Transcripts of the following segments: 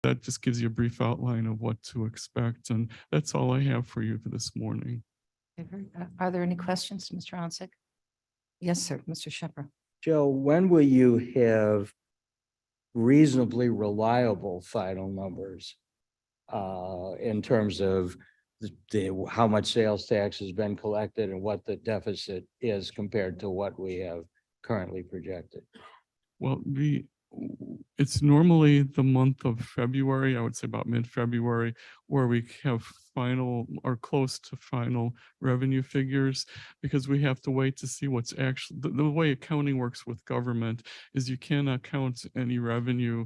that just gives you a brief outline of what to expect. And that's all I have for you for this morning. Are there any questions, Mr. Onsick? Yes, sir, Mr. Shepherd. Joe, when will you have reasonably reliable final numbers in terms of how much sales tax has been collected and what the deficit is compared to what we have currently projected? Well, it's normally the month of February, I would say about mid-February, where we have final or close to final revenue figures, because we have to wait to see what's actually, the way accounting works with government is you cannot count any revenue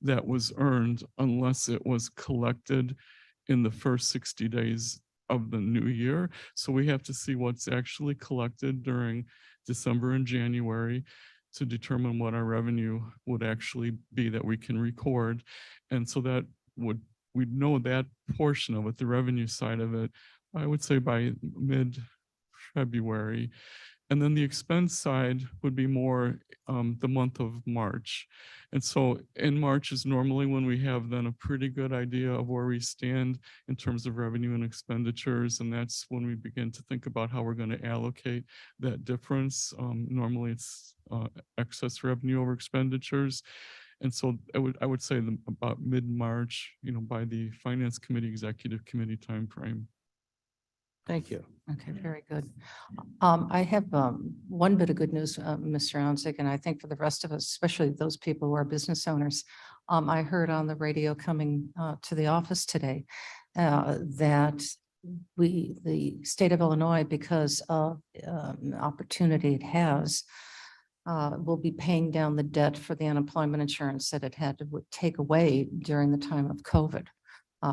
that was earned unless it was collected in the first 60 days of the new year. So we have to see what's actually collected during December and January to determine what our revenue would actually be that we can record. And so that we'd know that portion of it, the revenue side of it, I would say by mid-February. And then the expense side would be more the month of March. And so in March is normally when we have then a pretty good idea of where we stand in terms of revenue and expenditures. And that's when we begin to think about how we're going to allocate that difference. Normally it's excess revenue over expenditures. And so I would say about mid-March, by the Finance Committee, Executive Committee timeframe. Thank you. Okay, very good. I have one bit of good news, Mr. Onsick, and I think for the rest of us, especially those people who are business owners. I heard on the radio coming to the office today that the state of Illinois, because of opportunity it has, will be paying down the debt for the unemployment insurance that it had to take away during the time of COVID.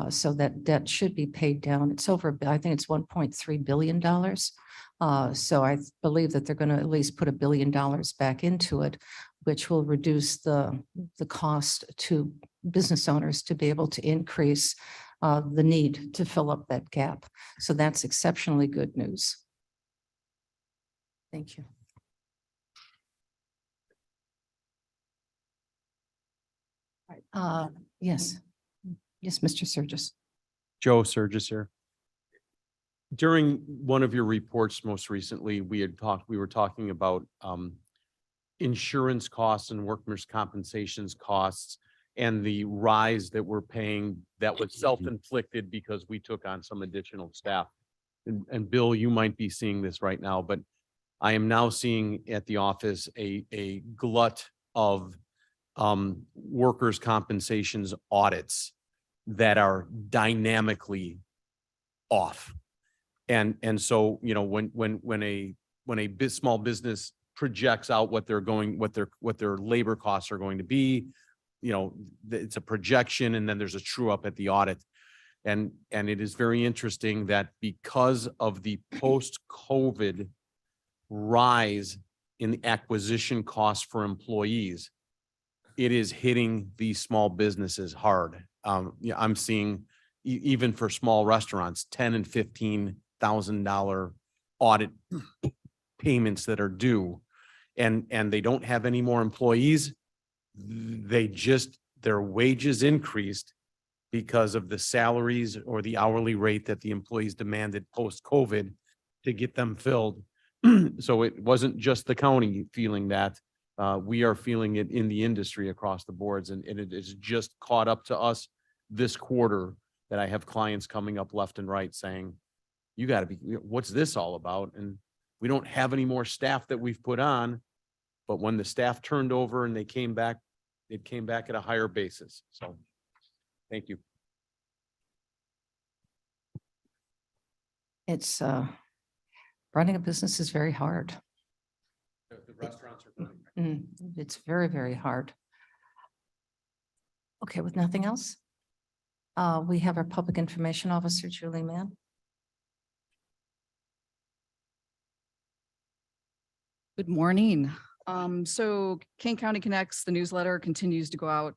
So that debt should be paid down. It's over, I think it's $1.3 billion. So I believe that they're going to at least put $1 billion back into it, which will reduce the cost to business owners to be able to increase the need to fill up that gap. So that's exceptionally good news. Thank you. Yes. Yes, Mr. Surges. Joe Surges here. During one of your reports most recently, we were talking about insurance costs and workers' compensations costs and the rise that we're paying that was self-inflicted because we took on some additional staff. And Bill, you might be seeing this right now, but I am now seeing at the office a glut of workers' compensations audits that are dynamically off. And so, when a small business projects out what their labor costs are going to be, it's a projection, and then there's a true up at the audit. And it is very interesting that because of the post-COVID rise in the acquisition costs for employees, it is hitting these small businesses hard. I'm seeing even for small restaurants, $10,000 and $15,000 audit payments that are due, and they don't have any more employees. Their wages increased because of the salaries or the hourly rate that the employees demanded post-COVID to get them filled. So it wasn't just the county feeling that. We are feeling it in the industry across the boards, and it is just caught up to us this quarter that I have clients coming up left and right saying, you got to be, what's this all about? And we don't have any more staff that we've put on, but when the staff turned over and they came back, it came back at a higher basis. So thank you. It's running a business is very hard. The restaurants are running. It's very, very hard. Okay, with nothing else? We have our Public Information Officer, Julie Mann. Good morning. So Kane County Connects, the newsletter continues to go out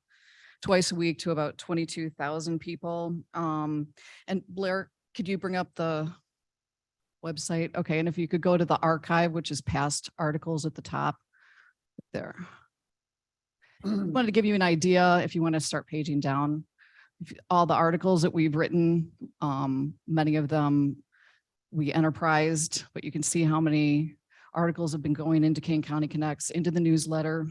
twice a week to about 22,000 people. And Blair, could you bring up the website? Okay, and if you could go to the archive, which is past articles at the top there. I wanted to give you an idea if you want to start paging down. all the articles that we've written, many of them we enterprised, but you can see how many articles have been going into Kane County Connects, into the newsletter,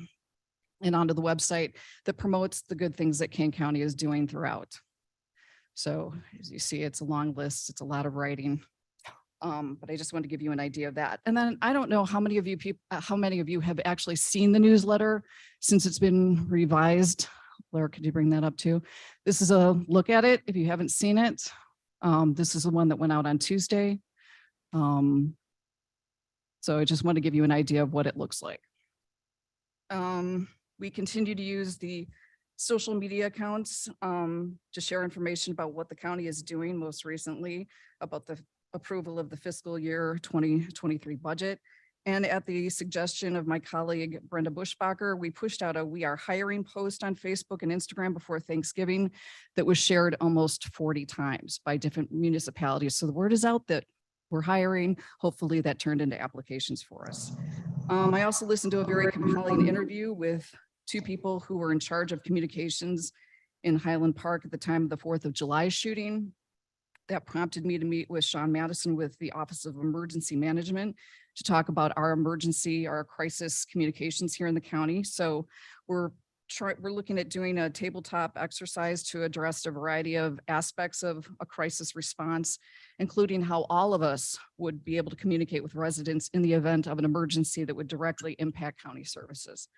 and onto the website that promotes the good things that Kane County is doing throughout. So as you see, it's a long list. It's a lot of writing. But I just want to give you an idea of that. And then I don't know how many of you have actually seen the newsletter since it's been revised. Blair, could you bring that up too? This is a look at it. If you haven't seen it, this is the one that went out on Tuesday. So I just want to give you an idea of what it looks like. We continue to use the social media accounts to share information about what the county is doing, most recently about the approval of the fiscal year 2023 budget. And at the suggestion of my colleague Brenda Bushbacher, we pushed out a "We Are Hiring" post on Facebook and Instagram before Thanksgiving that was shared almost 40 times by different municipalities. So the word is out that we're hiring. Hopefully that turned into applications for us. I also listened to a very compelling interview with two people who were in charge of communications in Highland Park at the time of the 4th of July shooting. That prompted me to meet with Sean Madison with the Office of Emergency Management to talk about our crisis communications here in the county. So we're looking at doing a tabletop exercise to address a variety of aspects of a crisis response, including how all of us would be able to communicate with residents in the event of an emergency that would directly impact county services.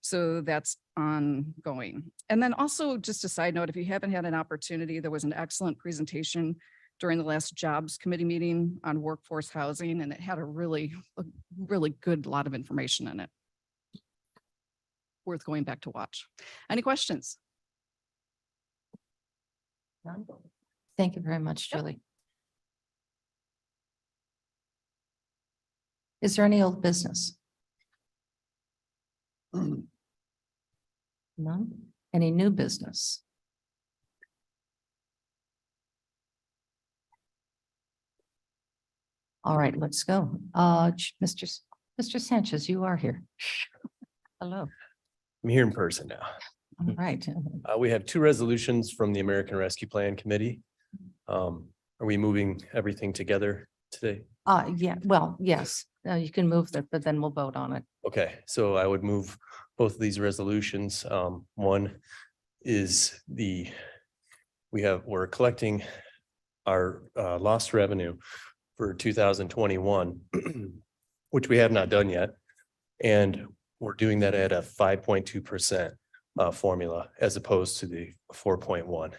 So that's ongoing. And then also just a side note, if you haven't had an opportunity, there was an excellent presentation during the last jobs committee meeting on workforce housing, and it had a really good lot of information in it. Worth going back to watch. Any questions? None? Thank you very much, Julie. Is there any old business? None? Any new business? All right, let's go. Mr. Sanchez, you are here. Hello. I'm here in person now. All right. We have two resolutions from the American Rescue Plan Committee. Are we moving everything together today? Yeah, well, yes, you can move that, but then we'll vote on it. Okay, so I would move both of these resolutions. One is we're collecting our lost revenue for 2021, which we have not done yet. And we're doing that at a 5.2% formula as opposed to the 4.1.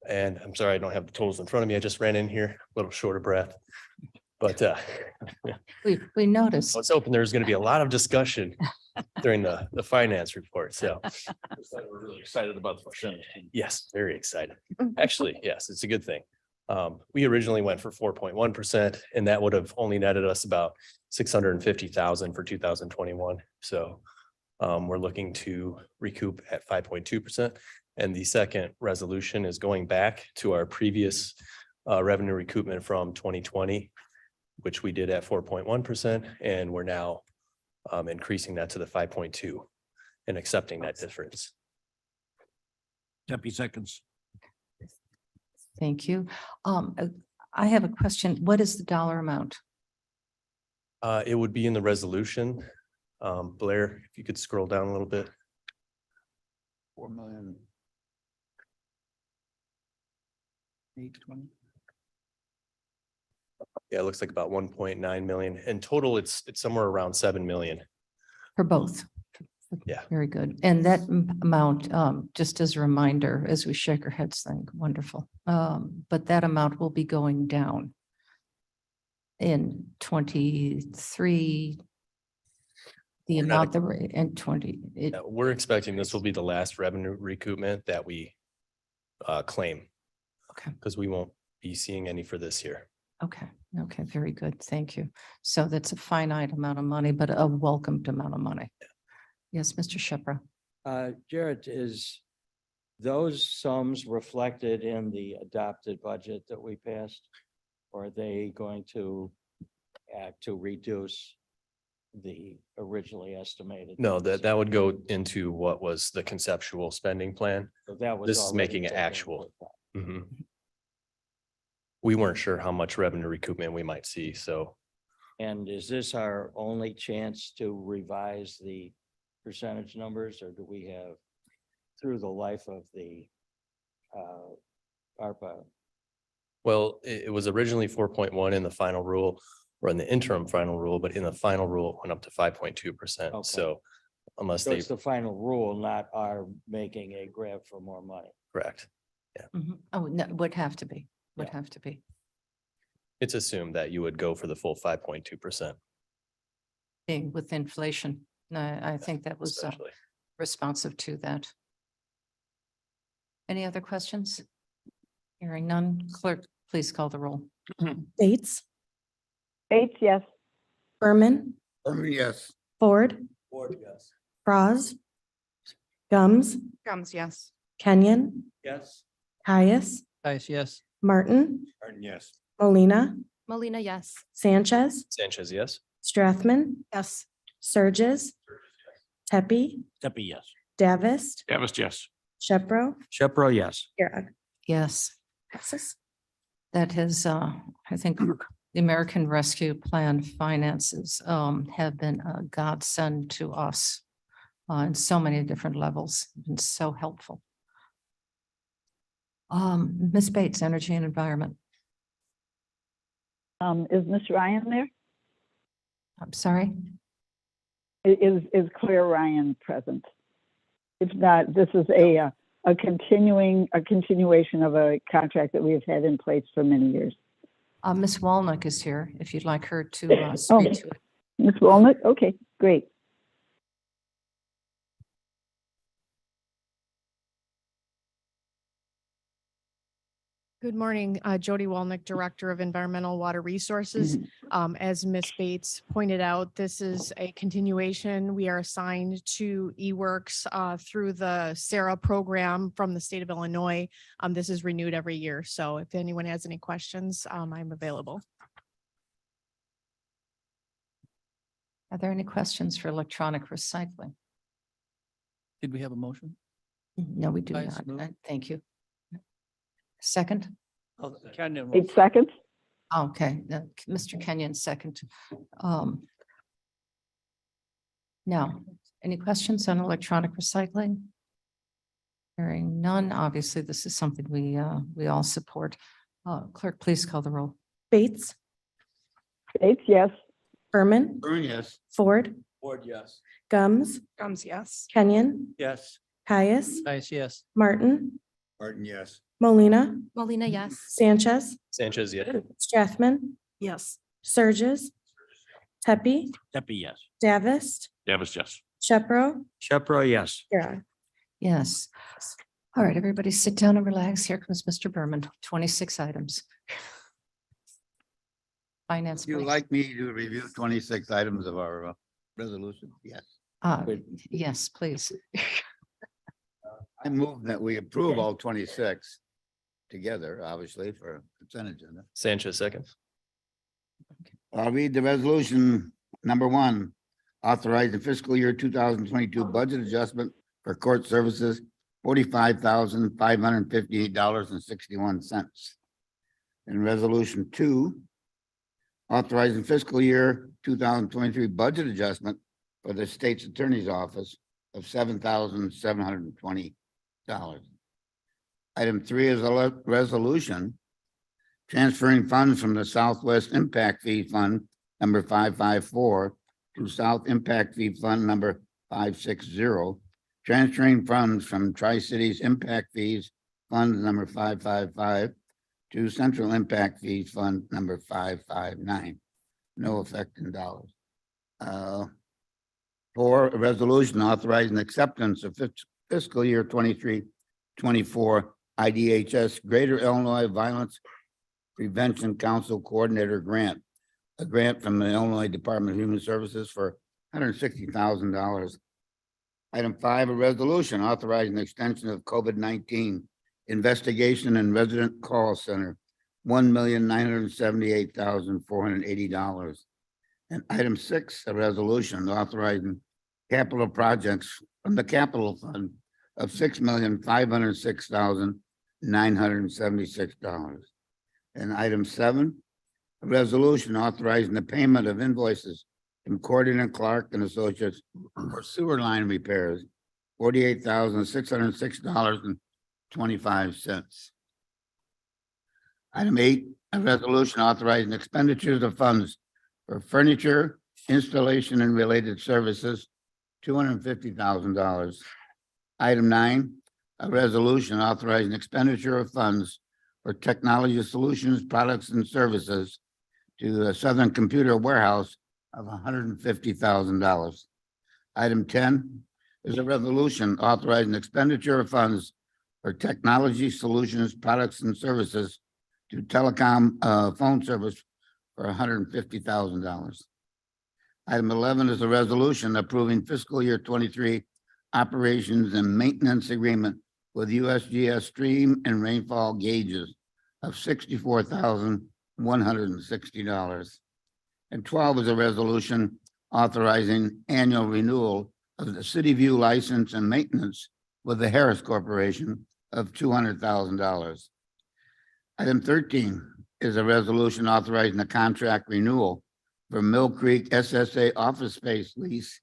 And I'm sorry, I don't have the totals in front of me. I just ran in here a little short of breath. But We noticed. I was hoping there was going to be a lot of discussion during the finance report. So We're really excited about the percentage. yes, very excited. Actually, yes, it's a good thing. We originally went for 4.1%, and that would have only netted us about 650,000 for 2021. So we're looking to recoup at 5.2%. And the second resolution is going back to our previous revenue recoupment from 2020, which we did at 4.1%, and we're now increasing that to the 5.2 and accepting that difference. Deputy seconds. Thank you. I have a question. What is the dollar amount? It would be in the resolution. Blair, if you could scroll down a little bit. 4 million. 820. Yeah, it looks like about 1.9 million. In total, it's somewhere around 7 million. For both? Yeah. Very good. And that amount, just as a reminder, as we shake our heads, think wonderful. But that amount will be going down in 23. The We're not amount that we're in 20. We're expecting this will be the last revenue recoupment that we claim. Okay. Because we won't be seeing any for this year. Okay, very good. Thank you. So that's a finite amount of money, but a welcomed amount of money. Yes, Mr. Shepra. Jared, is those sums reflected in the adopted budget that we passed? Or are they going to act to reduce the originally estimated. No, that would go into what was the conceptual spending plan. So that was this is already making it taken into actual. account. Mhm. We weren't sure how much revenue recoupment we might see, so And is this our only chance to revise the percentage numbers, or do we have through the life of the ARPA? well, it was originally 4.1 in the final rule or in the interim final rule, but in the final rule, it went up to 5.2%. Okay. So unless So they, it's the final rule, not our making a grab for more money. correct, Mhm. Oh, no, would have to be, would Yeah. have to be. it's assumed that you would go for the full 5.2%. Being with inflation. No, I think that was Especially. responsive to that. Any other questions? Hearing none, clerk, please call the roll. Bates, Bates, yes. Berman, Yes. Ford, Franz, Gums, Gums, yes. Kenyon, Yes. Caius, Yes. Martin, Yes. Molina, Molina, yes. Sanchez, Sanchez, yes. Strathman, Yes. Surges, Tepi, Steffi, yes. Davis, Davis, yes. Shepro, Shepro, yes. Girard. Yes, Passes. that has, I think the American Rescue Plan finances have been a godsend to us on so many different levels, been so helpful. Ms. Bates, Energy and Environment. Is Miss Ryan there? I'm sorry. Is Claire Ryan present? If not, this is a continuation of a contract that we have had in place for many years. Ms. Walnick is here, if you'd like her to speak to it. Miss Walnut? Okay, great. Good morning, Jody Walnick, Director of Environmental Water Resources. As Ms. Bates pointed out, this is a continuation. We are assigned to eWorks through the SARA program from the state of Illinois. This is renewed every year. So if anyone has any questions, I'm available. Are there any questions for electronic recycling? Did we have a motion? No, we do I not. move. Thank you. Second? Kenyon. 8 seconds? Okay, Mr. Kenyon, second. Now, any questions on electronic recycling? Hearing none, obviously, this is something we all support. Clerk, please call the roll. Bates, Bates, yes. Berman, Yes. Ford, Ford, yes. Gums, Gums, yes. Kenyon, Yes. Caius, Yes. Martin, Martin, yes. Molina, Molina, yes. Sanchez, Sanchez, yes. Strathman, Yes. Surges, Tepi, Steffi, yes. Davis, Davis, yes. Shepro, Shepro, yes. Girard. Yes. All right, everybody sit down and relax. Here comes Mr. Berman, 26 items. Finance. You please. like me to review 26 items of our resolution? Yes. Yes, please. I move that we approve all 26 together, obviously, for consent agenda. Sanchez, second. I'll read the resolution. Number 1, authorize the fiscal year 2022 budget adjustment for court services, $45,558.61. And resolution 2, authorizing fiscal year 2023 budget adjustment for the state's attorney's office of $7,720. Item 3 is a resolution transferring funds from the Southwest Impact Fee Fund number 554 to South Impact Fee Fund number 560, transferring funds from Tri-Cities Impact Fees Fund number 555 to Central Impact Fees Fund number 559. No effect in dollars. 4, a resolution authorizing acceptance of fiscal year 23-24 IDHS Greater Illinois Violence Prevention Council Coordinator Grant, a grant from the Illinois Department of Human Services for $160,000. Item 5, a resolution authorizing extension of COVID-19 investigation and resident call center, $1,978,480. And item 6, a resolution authorizing capital projects from the capital fund of $6,506,976. And item 7, a resolution authorizing the payment of invoices from Cordian and Clark and Associates for sewer line repairs, $48,606.25. Item 8, a resolution authorizing expenditures of funds for furniture, installation and related services, $250,000. Item 9, a resolution authorizing expenditure of funds for technology solutions, products and services to the Southern Computer Warehouse of $150,000. Item 10 is a resolution authorizing expenditure of funds for technology solutions, products and services to telecom phone service for $150,000. Item 11 is a resolution approving fiscal year 23 operations and maintenance agreement with USGS stream and rainfall gauges of $64,160. And 12 is a resolution authorizing annual renewal of the City View license and maintenance with the Harris Corporation of $200,000. Item 13 is a resolution authorizing a contract renewal for Mill Creek SSA office space lease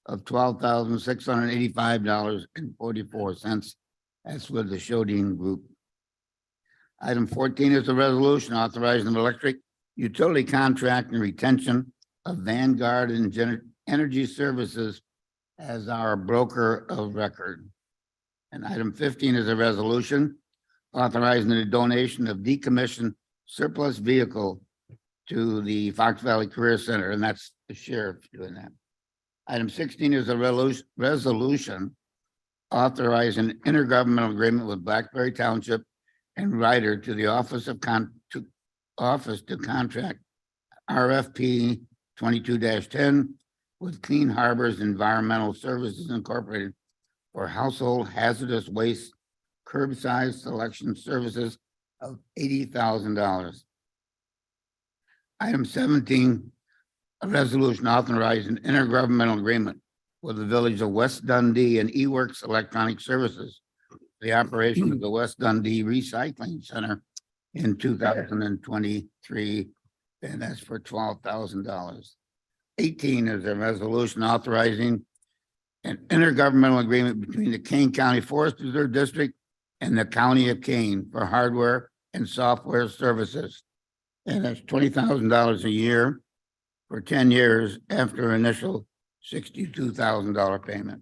of $12,685.44. That's with the Shodine Group. Item 14 is a resolution authorizing an electric utility contract and retention of Vanguard and Energy Services as our broker of record. And item 15 is a resolution authorizing the donation of decommissioned surplus vehicle to the Fox Valley Career Center, and that's the sheriff doing that. Item 16 is a resolution authorizing intergovernmental agreement with Blackberry Township and Ryder to the Office to contract RFP 22-10 with Clean Harbors Environmental Services Incorporated for household hazardous waste curbside selection services of $80,000. Item 17, a resolution authorizing intergovernmental agreement with the Village of West Dundee and eWorks Electronic Services, the operation of the West Dundee Recycling Center in 2023, and that's for $12,000. 18 is a resolution authorizing an intergovernmental agreement between the Kane County Forest Reserve District and the County of Kane for hardware and software services. And that's $20,000 a year for 10 years after initial $62,000 payment.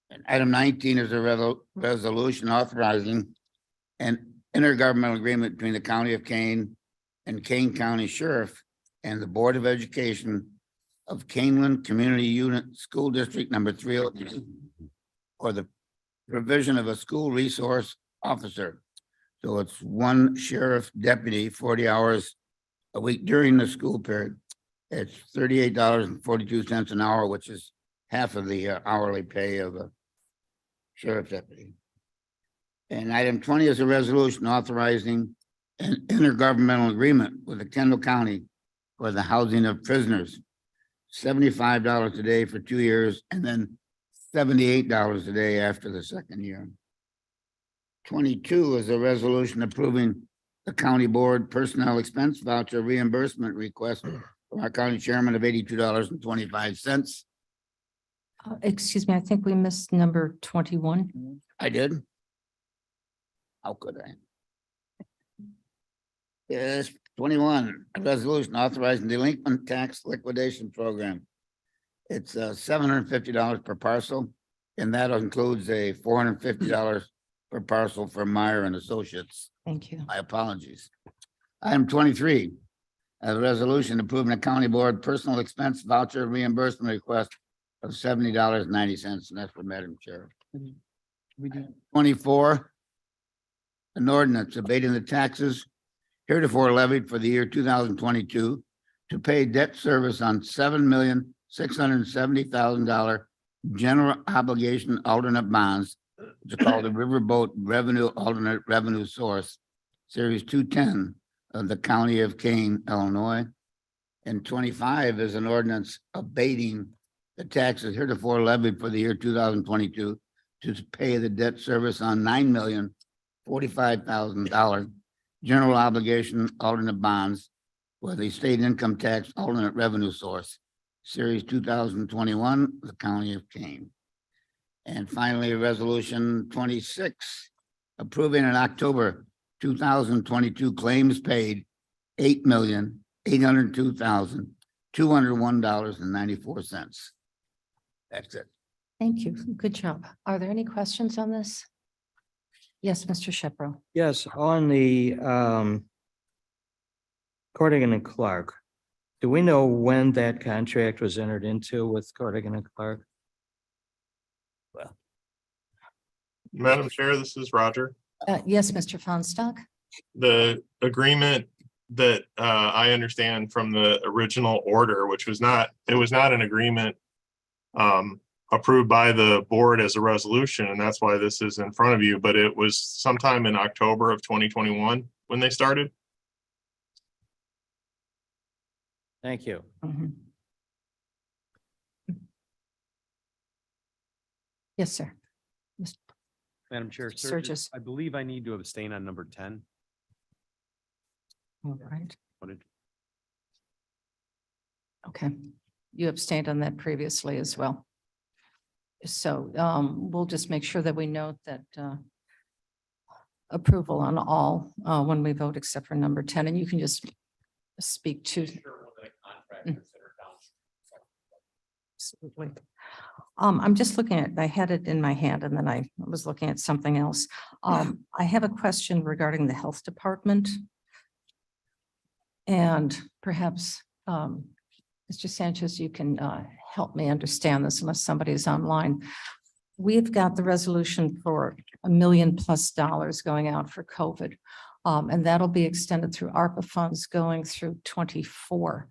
And item 19 is a resolution authorizing an intergovernmental agreement between the County of Kane and Kane County Sheriff and the Board of Education of Caneland Community Unit School District number 302 for the provision of a school resource officer. So it's one sheriff deputy, 40 hours a week during the school period. It's $38.42 an hour, which is half of the hourly pay of a sheriff deputy. And item 20 is a resolution authorizing an intergovernmental agreement with the Kendall County for the housing of prisoners. $75 a day for 2 years and then $78 a day after the second year. 22 is a resolution approving the county board personnel expense voucher reimbursement request from our county chairman of $82.25. Excuse me, I think we missed number 21. I did. How could I? Yes, 21, a resolution authorizing delinquent tax liquidation program. It's $750 per parcel, and that includes a $450 per parcel for Meyer and Associates. Thank you. My apologies. Item 23, a resolution approving a county board personal expense voucher reimbursement request of $70.90, and that's for Madam Chair. 24, an ordinance abating the taxes heretofore levied for the year 2022 to pay debt service on $7,670,000 general obligation alternate bonds, which are called the Riverboat Revenue Alternate Revenue Source, Series 210 of the County of Kane, Illinois. And 25 is an ordinance abating the taxes heretofore levied for the year 2022 to pay the debt service on $9,045,000 general obligation alternate bonds with a state income tax alternate revenue source, Series 2021, the County of Kane. And finally, Resolution 26, approving in October 2022 claims paid $8,802,201.94. That's it. Thank you. Good job. Are there any questions on this? Yes, Mr. Shepro. Yes, on the Corrigan and Clark, do we know when that contract was entered into with Corrigan and Clark? Madam Chair, this is Roger. Yes, Mr. Feinstock. The agreement that I understand from the original order, which was not, it was not an agreement approved by the board as a resolution, and that's why this is in front of you, but it was sometime in October of 2021 when they started. Thank you. Mhm. Yes, sir. Madam Chair, Sturgis. I believe I need to abstain on number 10. All right. What did- Okay. You abstained on that previously as well. So we'll just make sure that we note that approval on all when we vote except for number 10, and you can just speak to. Absolutely. I'm just looking at, I had it in my hand and then I was looking at something else. I have a question regarding the health department. And perhaps, Mr. Sanchez, you can help me understand this unless somebody is online. We've got the resolution for $1 million+ going out for COVID. And that'll be extended through ARPA funds going through 24.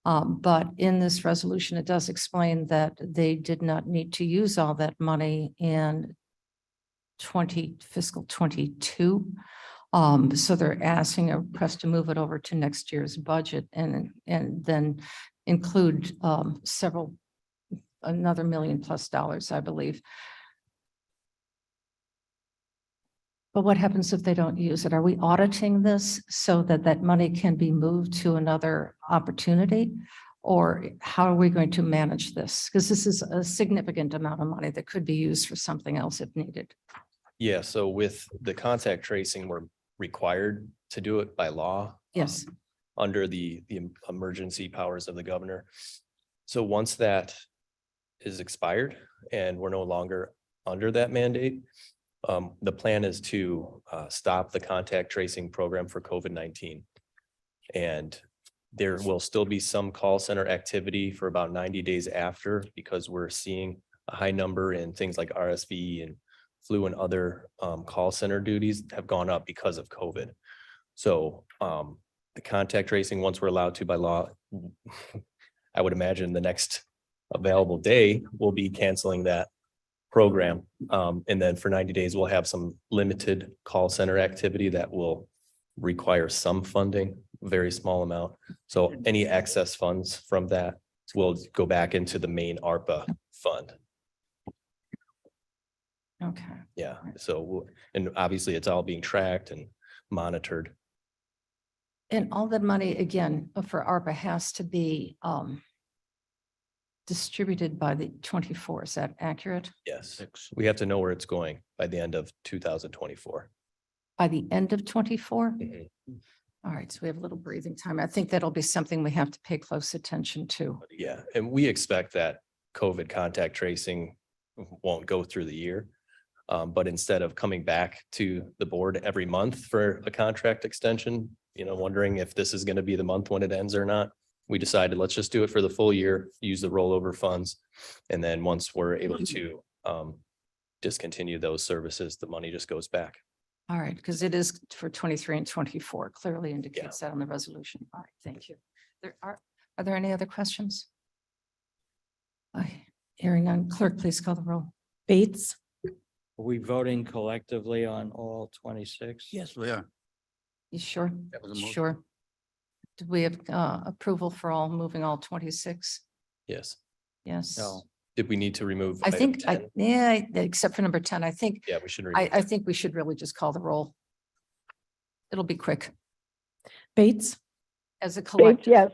But in this resolution, it does explain that they did not need to use all that money in fiscal 22. So they're asking us to move it over to next year's budget and then include another $1 million+, I believe. But what happens if they don't use it? Are we auditing this so that that money can be moved to another opportunity? Or how are we going to manage this? Because this is a significant amount of money that could be used for something else if needed. Yeah, so with the contact tracing, we're required to do it by law. Yes. Under the emergency powers of the governor. So once that is expired and we're no longer under that mandate, the plan is to stop the contact tracing program for COVID-19. And there will still be some call center activity for about 90 days after, because we're seeing a high number in things like RSV and flu and other call center duties have gone up because of COVID. So the contact tracing, once we're allowed to by law, I would imagine the next available day we'll be canceling that program. And then for 90 days, we'll have some limited call center activity that will require some funding, very small amount. So any excess funds from that will go back into the main ARPA fund. Okay. Yeah, so, and obviously it's all being tracked and monitored. And all that money, again, for ARPA has to be distributed by the 24. Is that accurate? Yes, we have to know where it's going by the end of 2024. By the end of 24? Mhm. All right, so we have a little breathing time. I think that'll be something we have to pay close attention to. Yeah, and we expect that COVID contact tracing won't go through the year. But instead of coming back to the board every month for a contract extension, wondering if this is going to be the month when it ends or not, we decided let's just do it for the full year, use the rollover funds. And then once we're able to discontinue those services, the money just goes back. All right, because it is for 23 and 24, clearly indicates that on the resolution. All right, thank you. Are there any other questions? Hearing none, clerk, please call the roll. Bates, Are we voting collectively on all 26? Yes, we are. You sure? That was a motion. Sure. Do we have approval for all, moving all 26? Yes. Yes. No. Did we need to remove? I item think, 10? except for number 10, I think, Yeah, we should. I remove think we should really just call the roll. It'll be quick Bates, as a Bates, collective. yes.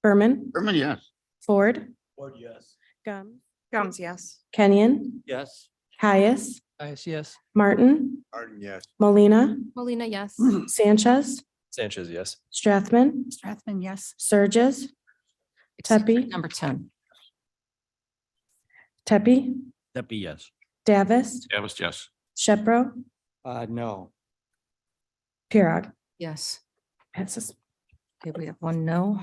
Berman, Berman, yes. Ford, Ford, yes. Gums, Gums, yes. Kenyon, Yes. Caius, Yes. Martin, Martin, yes. Molina, Molina, yes. Sanchez, Sanchez, yes. Strathman, Strathman, yes. Surges, Except for Tepe. number 10. Tepe, That'd be yes. Davis, Davis, yes. Shepro, No. Pirog. Yes. Passes. Okay, we have one no.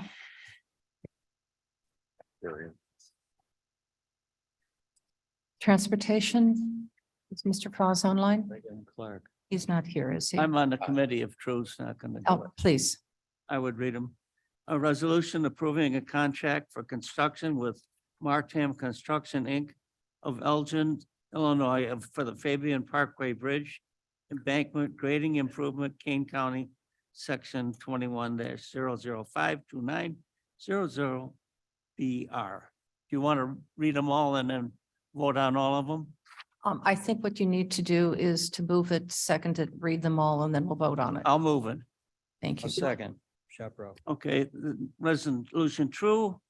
Transportation, is Mr. Frost online? Clark. He's not here, is he? I'm on the committee if True's not gonna do Oh, it. please. I would read them. A resolution approving a contract for construction with Martam Construction, Inc. of Elgin, Illinois, for the Fabian Parkway Bridge embankment grading improvement, Kane County, section 21-0052900 BR. Do you want to read them all and then vote on all of them? I think what you need to do is to move it, second it, read them all, and then we'll vote on it. I'll move it. Thank A you. second, Shepro. Okay, the resolution true,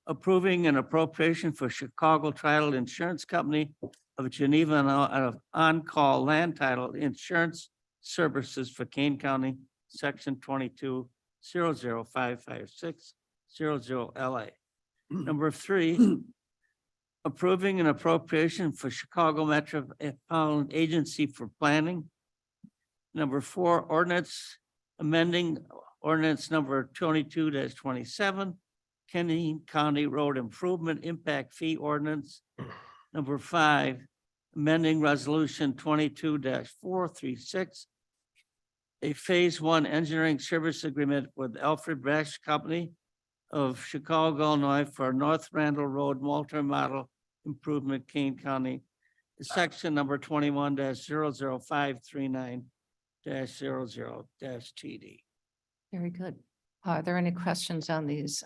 approving an appropriation for Chicago Title Insurance Company of Geneva and of on-call land title insurance services for Kane County, section 22-0055600 LA. Number 3, approving an appropriation for Chicago Metropolitan Agency for Planning. Number 4, ordinance amending ordinance number 22-27, Kenny County Road Improvement Impact Fee Ordinance. Number 5, amending resolution 22-436, a phase 1 engineering service agreement with Alfred Brash Company of Chicago, Illinois for North Randall Road multi-model improvement, Kane County, section number 21-00539-00-TD. Very good. Are there any questions on these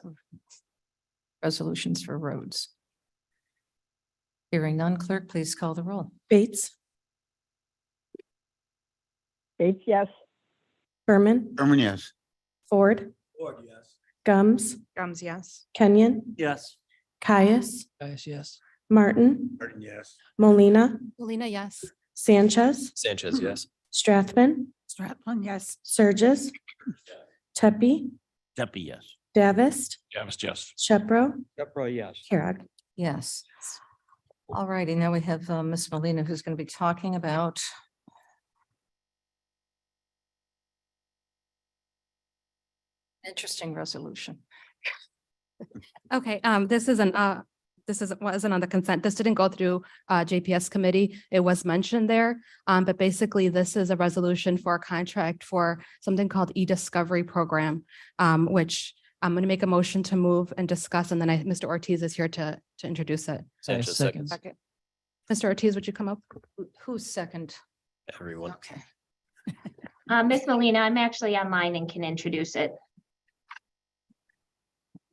resolutions for roads? Hearing none, clerk, please call the roll. Bates, Bates, yes. Berman, Berman, yes. Ford, Ford, yes. Gums, Gums, yes. Kenyon, Yes. Caius, Yes. Martin, Martin, yes. Molina, Molina, yes. Sanchez, Sanchez, yes. Strathman, Strathman, yes. Surges, Tepe, Deputy, yes. Davis, Davis, yes. Shepro, Shepro, yes. Pirog. Yes. All righty, now we have Ms. Molina, who's going to be talking about interesting resolution. Okay, wasn't on the consent. This didn't go through JPS committee. It was mentioned there. But basically, this is a resolution for a contract for something called e-discovery program, which I'm going to make a motion to move and discuss, and then Mr. Ortiz is here to introduce it. Sanchez seconds. Second. Mr. Ortiz, would you come up? Who's second? Everyone. Okay. Miss Molina, I'm actually online and can introduce it.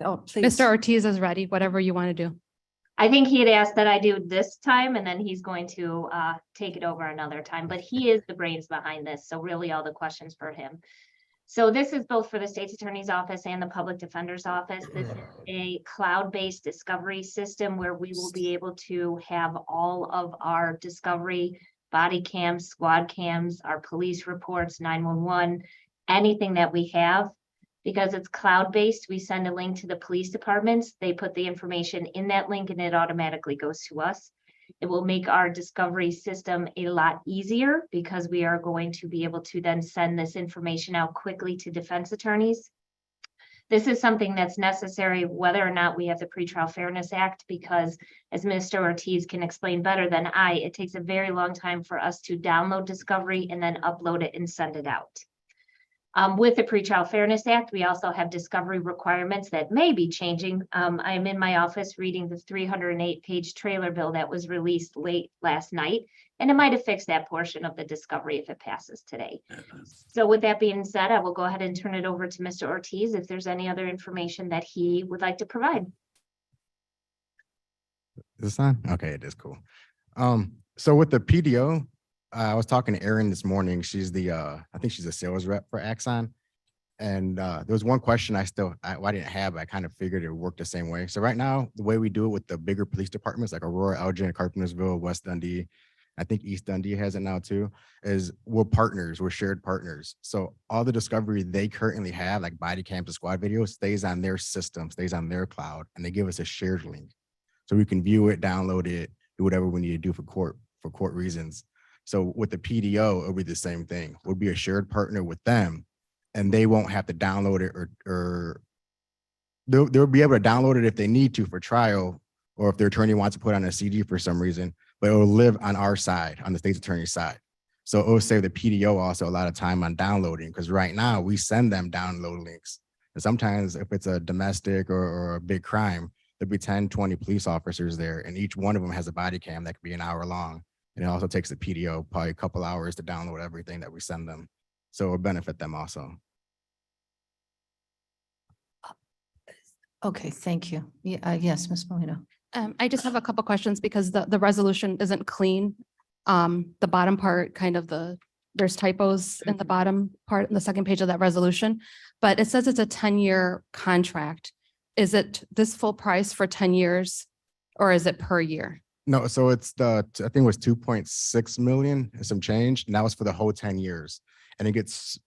Oh, please. Mr. Ortiz is ready, whatever you want to do. I think he had asked that I do this time and then he's going to take it over another time, but he is the brains behind this. So really all the questions for him. So this is both for the state's attorney's office and the public defender's office. This is a cloud-based discovery system where we will be able to have all of our discovery body cams, squad cams, our police reports, 911, anything that we have. Because it's cloud-based, we send a link to the police departments. They put the information in that link and it automatically goes to us. It will make our discovery system a lot easier because we are going to be able to then send this information out quickly to defense attorneys. This is something that's necessary whether or not we have the Pretrial Fairness Act, because as Mr. Ortiz can explain better than I, it takes a very long time for us to download discovery and then upload it and send it out. With the Pretrial Fairness Act, we also have discovery requirements that may be changing. I'm in my office reading the 308-page trailer bill that was released late last night, and it might have fixed that portion of the discovery if it passes today. So with that being said, I will go ahead and turn it over to Mr. Ortiz if there's any other information that he would like to provide. Is this on? Okay, it is cool. So with the PDO, I was talking to Erin this morning. She's the, I think she's a sales rep for Axon. And there was one question I didn't have, but I kind of figured it would work the same way. So right now, the way we do it with the bigger police departments like Aurora, Elgin, Carpentersville, West Dundee, I think East Dundee has it now too, is we're partners, we're shared partners. So all the discovery they currently have, like body cams and squad video, stays on their system, stays on their cloud, and they give us a shared link. So we can view it, download it, do whatever we need to do for court reasons. So with the PDO, it'll be the same thing. We'll be a shared partner with them, and they won't have to download it or they'll be able to download it if they need to for trial, or if their attorney wants to put on a CD for some reason, but it will live on our side, on the state's attorney's side. So it will save the PDO also a lot of time on downloading, because right now we send them download links. And sometimes if it's a domestic or a big crime, there'll be 10, 20 police officers there, and each one of them has a body cam that could be an hour long. And it also takes the PDO probably a couple hours to download everything that we send them. So it will benefit them also. Okay, thank you. Yeah, yes, Ms. Molino. I just have a couple questions because the resolution isn't clean. The bottom part, there's typos in the bottom part, in the second page of that resolution, but it says it's a 10-year contract. Is it this full price for 10 years or is it per year? No, so it's I think it was 2.6 million and some change, and that was for the whole 10 years. And it gets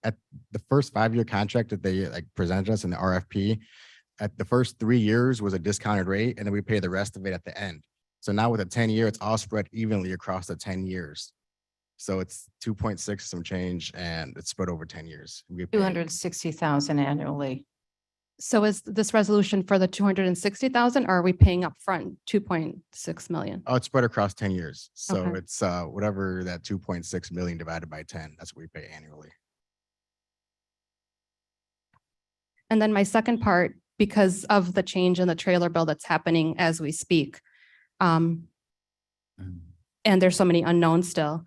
at the first 5-year contract that they presented us in the RFP. At the first 3 years was a discounted rate, and then we pay the rest of it at the end. So now with a 10-year, it's all spread evenly across the 10 years. So it's 2.6 some change, and it's spread over 10 years. We pay- 260,000 annually. So is this resolution for the 260,000 or are we paying upfront 2.6 million? Oh, it's spread across 10 years. So Okay. it's whatever that 2.6 million divided by 10, that's what we pay annually. And then my second part, because of the change in the trailer bill that's happening as we speak, and there's so many unknowns still,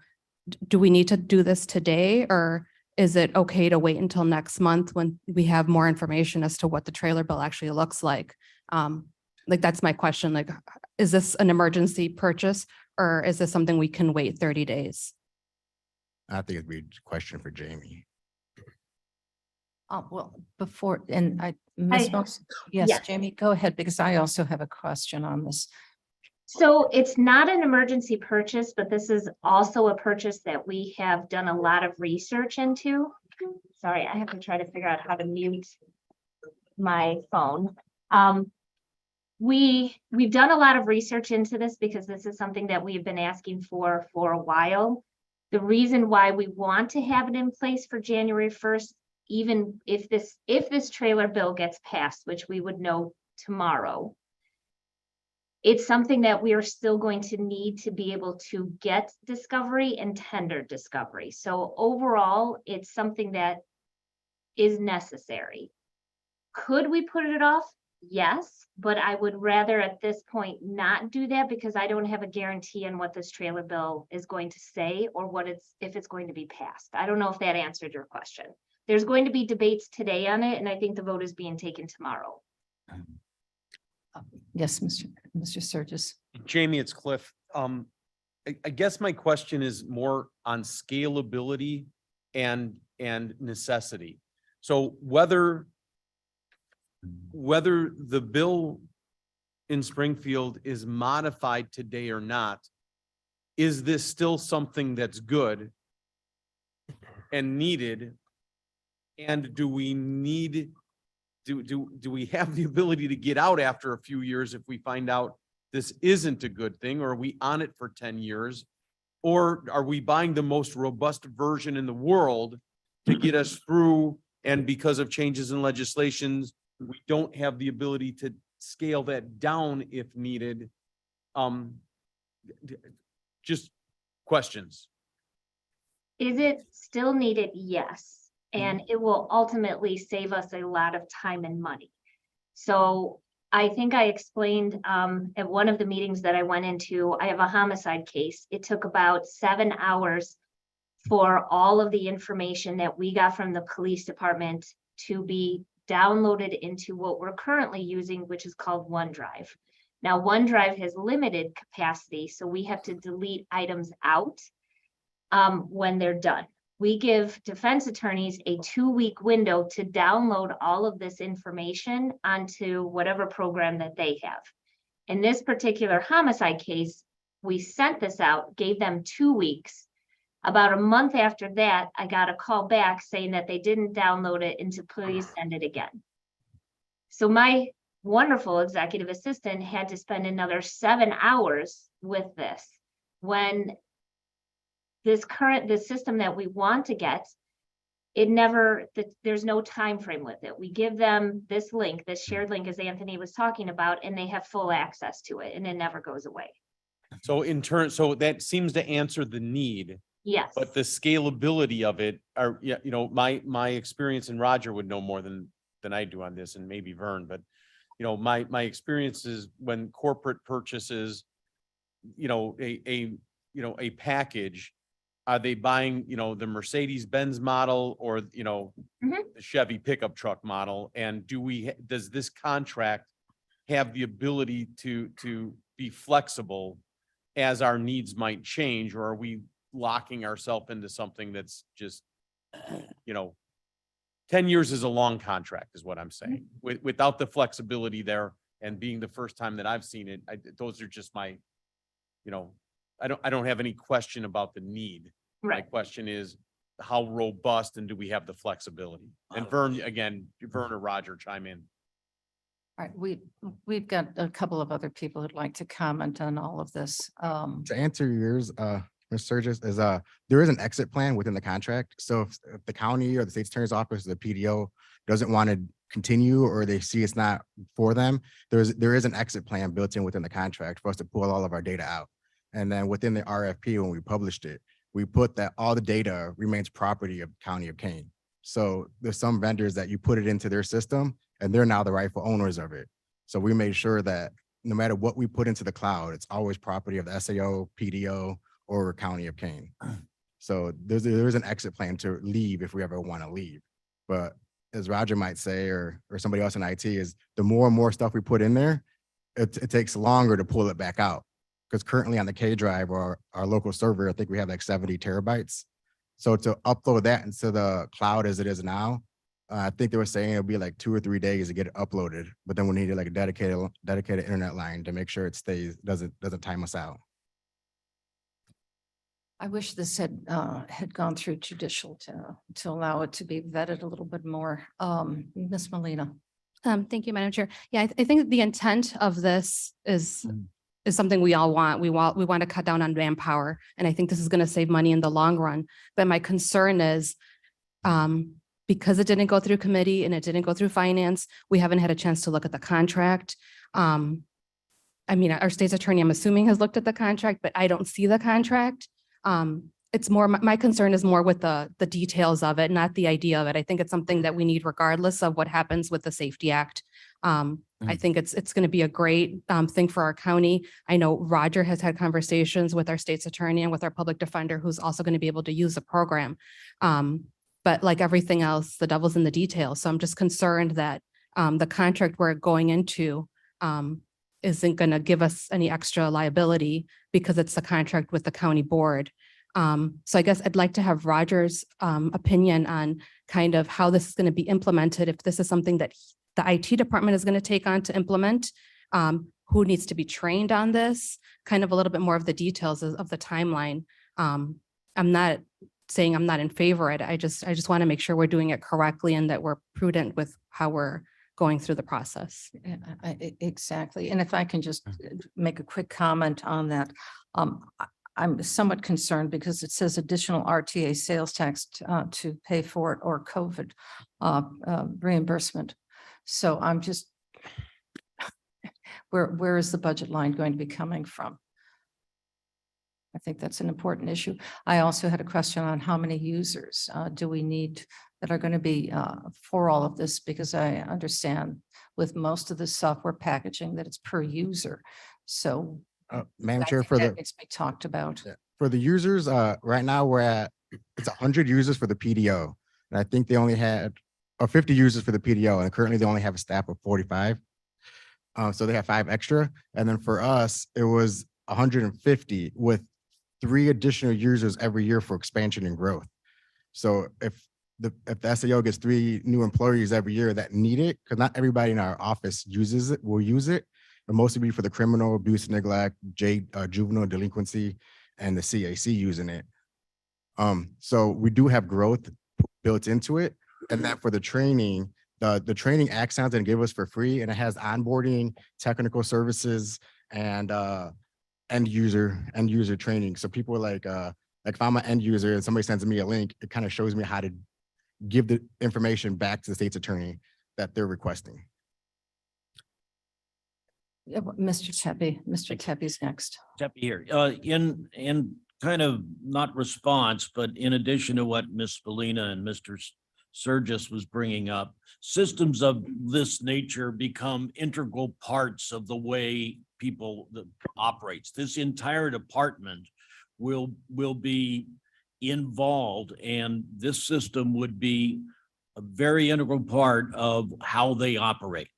do we need to do this today, or is it okay to wait until next month when we have more information as to what the trailer bill actually looks like? That's my question. Is this an emergency purchase, or is this something we can wait 30 days? I think it'd be a question for Jamie. Well, before, and Ms. Moss, yes, yes. Jamie, go ahead, because I also have a question on this. So it's not an emergency purchase, but this is also a purchase that we have done a lot of research into. Sorry, I have to try to figure out how to mute my phone. We've done a lot of research into this because this is something that we've been asking for a while. The reason why we want to have it in place for January 1st, even if this trailer bill gets passed, which we would know tomorrow, it's something that we are still going to need to be able to get discovery and tender discovery. So overall, it's something that is necessary. Could we put it off? Yes, but I would rather at this point not do that because I don't have a guarantee on what this trailer bill is going to say or if it's going to be passed. I don't know if that answered your question. There's going to be debates today on it, and I think the vote is being taken tomorrow. Yes, Mr. Sturgis. Jamie, it's Cliff. I guess my question is more on scalability and necessity. So whether the bill in Springfield is modified today or not, is this still something that's good and needed? And do we have the ability to get out after a few years if we find out this isn't a good thing, or are we on it for 10 years? Or are we buying the most robust version in the world to get us through? And because of changes in legislations, we don't have the ability to scale that down if needed. Just questions. Is it still needed? Yes. And it will ultimately save us a lot of time and money. So I think I explained at one of the meetings that I went into, I have a homicide case. It took about 7 hours for all of the information that we got from the police department to be downloaded into what we're currently using, which is called OneDrive. Now, OneDrive has limited capacity, so we have to delete items out when they're done. We give defense attorneys a 2-week window to download all of this information onto whatever program that they have. In this particular homicide case, we sent this out, gave them 2 weeks. About a month after that, I got a call back saying that they didn't download it and to please send it again. So my wonderful executive assistant had to spend another 7 hours with this when the system that we want to get, there's no time frame with it. We give them this link, this shared link, as Anthony was talking about, and they have full access to it, and it never goes away. So in turn, so that seems to answer the need, Yes. but the scalability of it are, yeah, you know, my experience, and Roger would know more than I do on this, and maybe Vern, but you know, my experience is when corporate purchases, you know, a package, are they buying, you know, the Mercedes-Benz model or, you know, Mhm. the Chevy pickup truck model? And does this contract have the ability to be flexible as our needs might change, or are we locking ourselves into something that's just, you know, 10 years is a long contract is what I'm saying, without the flexibility there, and being the first time that I've seen it, those are just my, you know, I don't have any question about the need. My Right. question is, how robust and do we have the flexibility? And Vern, again, Vern or Roger, chime in. All right, we've got a couple of other people who'd like to comment on all of this. To answer yours, Ms. Sturgis, is there is an exit plan within the contract. So if the county or the state's attorney's office, or the PDO doesn't want to continue, or they see it's not for them, there is an exit plan built in within the contract for us to pull all of our data out. And then within the RFP, when we published it, we put that all the data remains property of County of Kane. So there's some vendors that you put it into their system and they're now the rightful owners of it. So we made sure that no matter what we put into the cloud, it's always property of the SAO, PDO, or County of Kane. So there's an exit plan to leave if we ever want to leave. But as Roger might say, or somebody else in IT, is the more and more stuff we put in there, it takes longer to pull it back out. Because currently on the K drive or our local server, I think we have like 70 terabytes. So to upload that into the cloud as it is now, I think they were saying it'll be like 2 or 3 days to get it uploaded. But then we needed like a dedicated internet line to make sure it doesn't time us out. I wish this had gone through judicial to allow it to be vetted a little bit more. Ms. Molina. Thank you, Madam Chair. Yeah, I think the intent of this is something we all want. We want to cut down on manpower, and I think this is going to save money in the long run. But my concern is because it didn't go through committee and it didn't go through finance, we haven't had a chance to look at the contract. I mean, our state's attorney, I'm assuming, has looked at the contract, but I don't see the contract. It's more, my concern is more with the details of it, not the idea of it. I think it's something that we need regardless of what happens with the Safety Act. I think it's going to be a great thing for our county. I know Roger has had conversations with our state's attorney and with our public defender, who's also going to be able to use the program. But like everything else, the devil's in the details. So I'm just concerned that the contract we're going into isn't going to give us any extra liability because it's a contract with the county board. So I guess I'd like to have Roger's opinion on kind of how this is going to be implemented. If this is something that the IT department is going to take on to implement, who needs to be trained on this, kind of a little bit more of the details of the timeline. I'm not saying I'm not in favor of it. I just want to make sure we're doing it correctly and that we're prudent with how we're going through the process. Yeah, exactly. And if I can just make a quick comment on that. I'm somewhat concerned because it says additional RTA sales tax to pay for it or COVID reimbursement. So I'm just, where is the budget line going to be coming from? I think that's an important issue. I also had a question on how many users do we need that are going to be for all of this? Because I understand with most of the software packaging that it's per user. So Madam I Chair, think for that the, needs to be talked about. for the users, right now we're at, it's 100 users for the PDO. And I think they only had, or 50 users for the PDO, and currently they only have a staff of 45. So they have 5 extra. And then for us, it was 150 with 3 additional users every year for expansion and growth. So if the SAO gets 3 new employees every year that need it, because not everybody in our office uses it, will use it. But mostly be for the criminal abuse, neglect, juvenile delinquency, and the CAC using it. So we do have growth built into it. And then for the training, the training Axon's gonna give us for free, and it has onboarding, technical services, and end user training. So people are like if I'm an end user and somebody sends me a link, it kind of shows me how to give the information back to the state's attorney that they're requesting. Yeah, Mr. Teppi's next. Deputy here, in kind of not response, but in addition to what Ms. Spalina and Mr. Surgis was bringing up, systems of this nature become integral parts of the way people that operates. This entire department will be involved, and this system would be a very integral part of how they operate.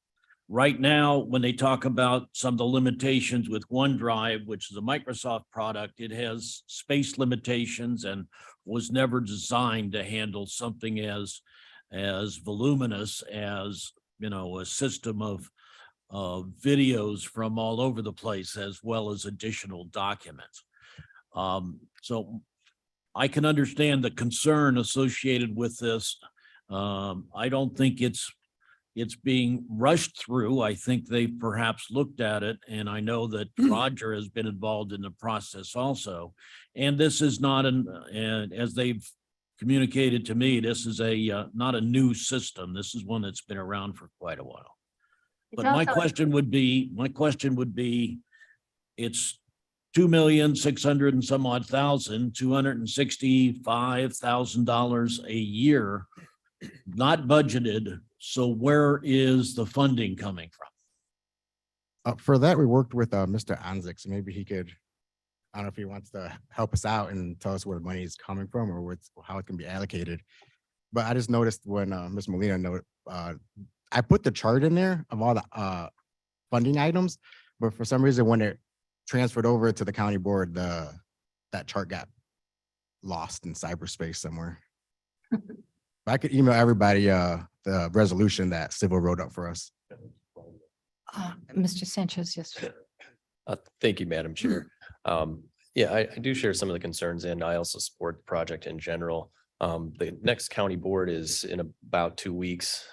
Right now, when they talk about some of the limitations with OneDrive, which is a Microsoft product, it has space limitations and was never designed to handle something as voluminous as, a system of videos from all over the place, as well as additional documents. So I can understand the concern associated with this. I don't think it's being rushed through. I think they perhaps looked at it, and I know that Roger has been involved in the process also. And this is not and as they've communicated to me, this is not a new system. This is one that's been around for quite a while. It's But my also- question would be, it's 2,600,000 and some odd thousand, $265,000 a year, not budgeted. So where is the funding coming from? For that, we worked with Mr. Anzik, so maybe he could, I don't know if he wants to help us out and tell us where the money is coming from or how it can be allocated. But I just noticed when Ms. Molina noted, I put the chart in there of all the funding items, but for some reason, when it transferred over to the county board, that chart got lost in cyberspace somewhere. I could email everybody the resolution that Civil wrote up for us. Mr. Sanchez, yes. Thank you, Madam Chair. Yeah, I do share some of the concerns, and I also support the project in general. The next county board is in about 2 weeks.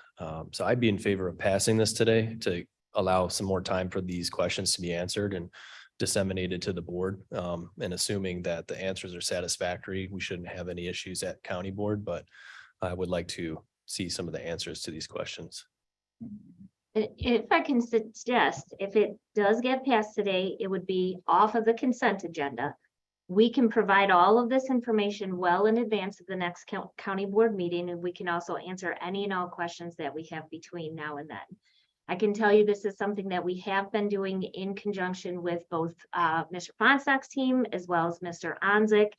So I'd be in favor of passing this today to allow some more time for these questions to be answered and disseminated to the board. And assuming that the answers are satisfactory, we shouldn't have any issues at county board, but I would like to see some of the answers to these questions. If I can suggest, if it does get passed today, it would be off of the consent agenda. We can provide all of this information well in advance of the next county board meeting, and we can also answer any and all questions that we have between now and then. I can tell you this is something that we have been doing in conjunction with both Mr. Fonstock's team as well as Mr. Anzik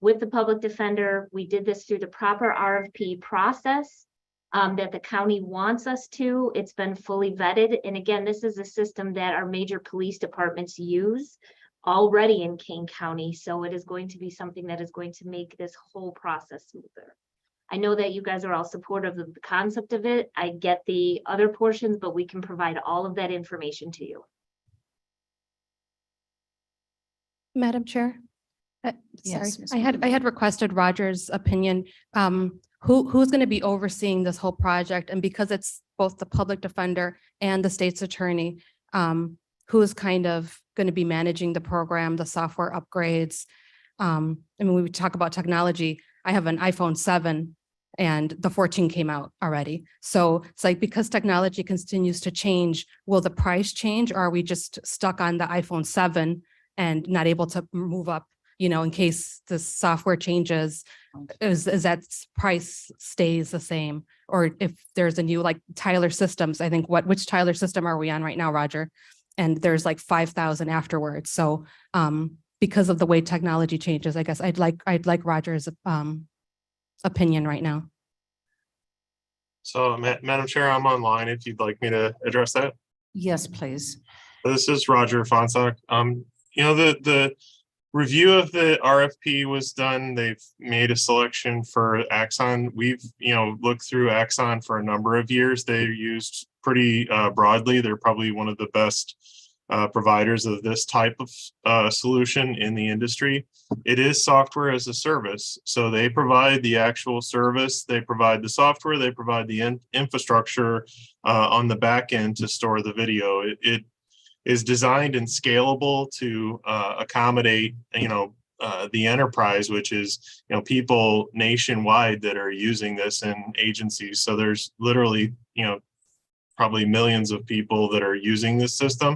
with the public defender. We did this through the proper RFP process that the county wants us to. It's been fully vetted. And again, this is a system that our major police departments use already in Kane County. So it is going to be something that is going to make this whole process smoother. I know that you guys are all supportive of the concept of it. I get the other portions, but we can provide all of that information to you. Madam Chair? Sorry, Yes, Ms. I had requested Roger's opinion. Who's going to be overseeing this whole project? And because it's both the public defender and the state's attorney, who's kind of going to be managing the program, the software upgrades? I mean, we talk about technology. I have an iPhone 7 and the 14 came out already. So it's like, because technology continues to change, will the price change, or are we just stuck on the iPhone 7 and not able to move up in case the software changes, is that price stays the same? Or if there's a new, like Tyler Systems, I think which Tyler system are we on right now, Roger? And there's like 5,000 afterwards. So because of the way technology changes, I guess I'd like Roger's opinion right now. So Madam Chair, I'm online if you'd like me to address that. Yes, please. This is Roger Fonsack. The review of the RFP was done. They've made a selection for Axon. We've, looked through Axon for a number of years. They're used pretty broadly. They're probably one of the best providers of this type of solution in the industry. It is software as a service. So they provide the actual service, they provide the software, they provide the infrastructure on the back end to store the video. It is designed and scalable to accommodate, the enterprise, which is, people nationwide that are using this in agencies. So there's literally, probably millions of people that are using this system.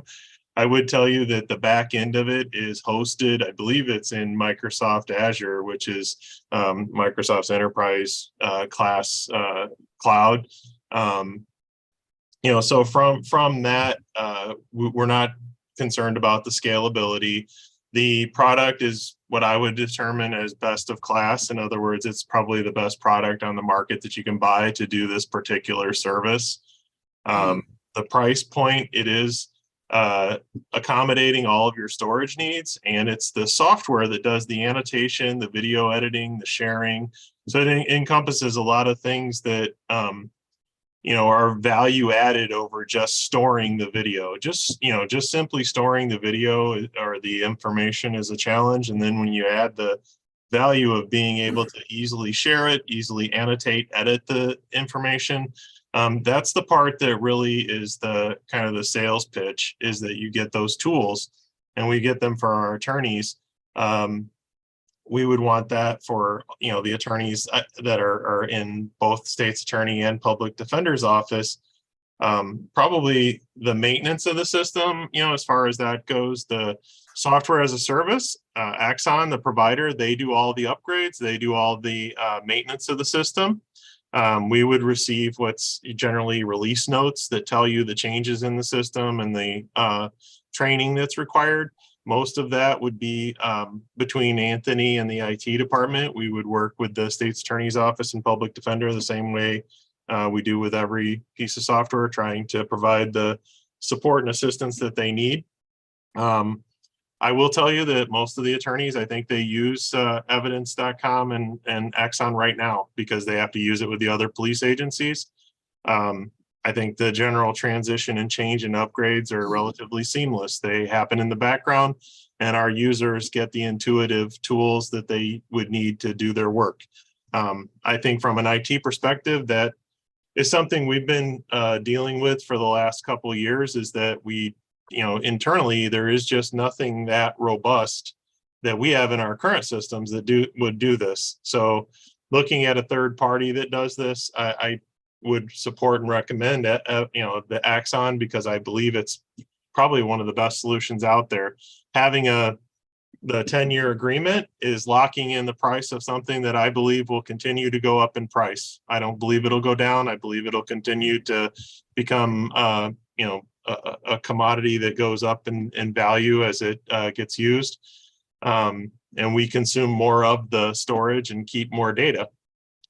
I would tell you that the back end of it is hosted, I believe it's in Microsoft Azure, which is Microsoft's enterprise class cloud. So from that, we're not concerned about the scalability. The product is what I would determine as best of class. In other words, it's probably the best product on the market that you can buy to do this particular service. The price point, it is accommodating all of your storage needs, and it's the software that does the annotation, the video editing, the sharing. So it encompasses a lot of things that are value added over just storing the video. Just simply storing the video or the information is a challenge, and then when you add the value of being able to easily share it, easily annotate, edit the information, that's the part that really is the kind of the sales pitch, is that you get those tools, and we get them for our attorneys. We would want that for, the attorneys that are in both state's attorney and public defender's office. Probably the maintenance of the system, as far as that goes, the software as a service, Axon, the provider, they do all the upgrades, they do all the maintenance of the system. We would receive what's generally release notes that tell you the changes in the system and the training that's required. Most of that would be between Anthony and the IT department. We would work with the state's attorney's office and public defender the same way we do with every piece of software, trying to provide the support and assistance that they need. I will tell you that most of the attorneys, I think they use evidence.com and Axon right now because they have to use it with the other police agencies. I think the general transition and change and upgrades are relatively seamless. They happen in the background, and our users get the intuitive tools that they would need to do their work. I think from an IT perspective, that is something we've been dealing with for the last couple of years, is that we, internally, there is just nothing that robust that we have in our current systems that would do this. So looking at a third party that does this, I would support and recommend the Axon, because I believe it's probably one of the best solutions out there. Having the 10-year agreement is locking in the price of something that I believe will continue to go up in price. I don't believe it'll go down. I believe it'll continue to become a commodity that goes up in value as it gets used. And we consume more of the storage and keep more data.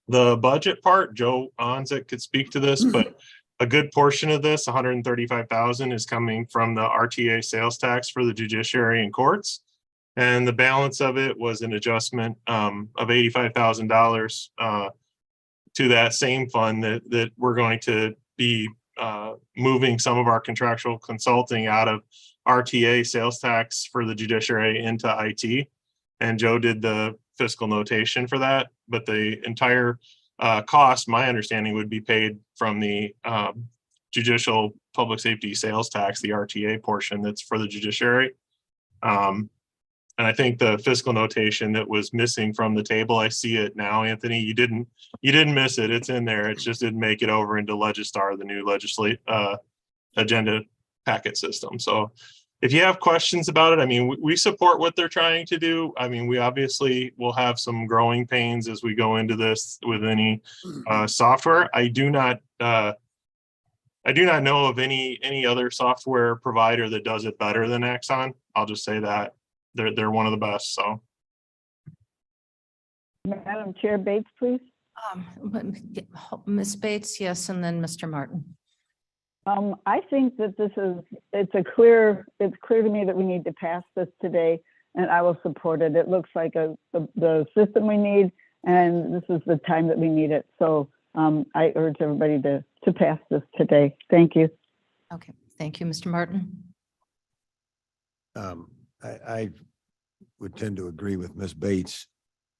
The budget part, Joe Onzik could speak to this, but a good portion of this, 135,000, is coming from the RTA sales tax for the judiciary and courts. And the balance of it was an adjustment of $85,000 to that same fund that we're going to be moving some of our contractual consulting out of RTA sales tax for the judiciary into IT. And Joe did the fiscal notation for that, but the entire cost, my understanding, would be paid from the judicial public safety sales tax, the RTA portion that's for the judiciary. And I think the fiscal notation that was missing from the table, I see it now, Anthony, you didn't miss it. It's in there. It just didn't make it over into Legistar, the new agenda packet system. So if you have questions about it, I mean, we support what they're trying to do. I mean, we obviously will have some growing pains as we go into this with any software. I do not know of any other software provider that does it better than Axon. I'll just say that they're one of the best. So, Madam Chair Bates, please. Ms. Bates, yes, and then Mr. Martin. I think that it's clear to me that we need to pass this today, and I will support it. It looks like the system we need, and this is the time that we need it. So I urge everybody to pass this today. Thank you. Okay, thank you, Mr. Martin. I would tend to agree with Ms. Bates,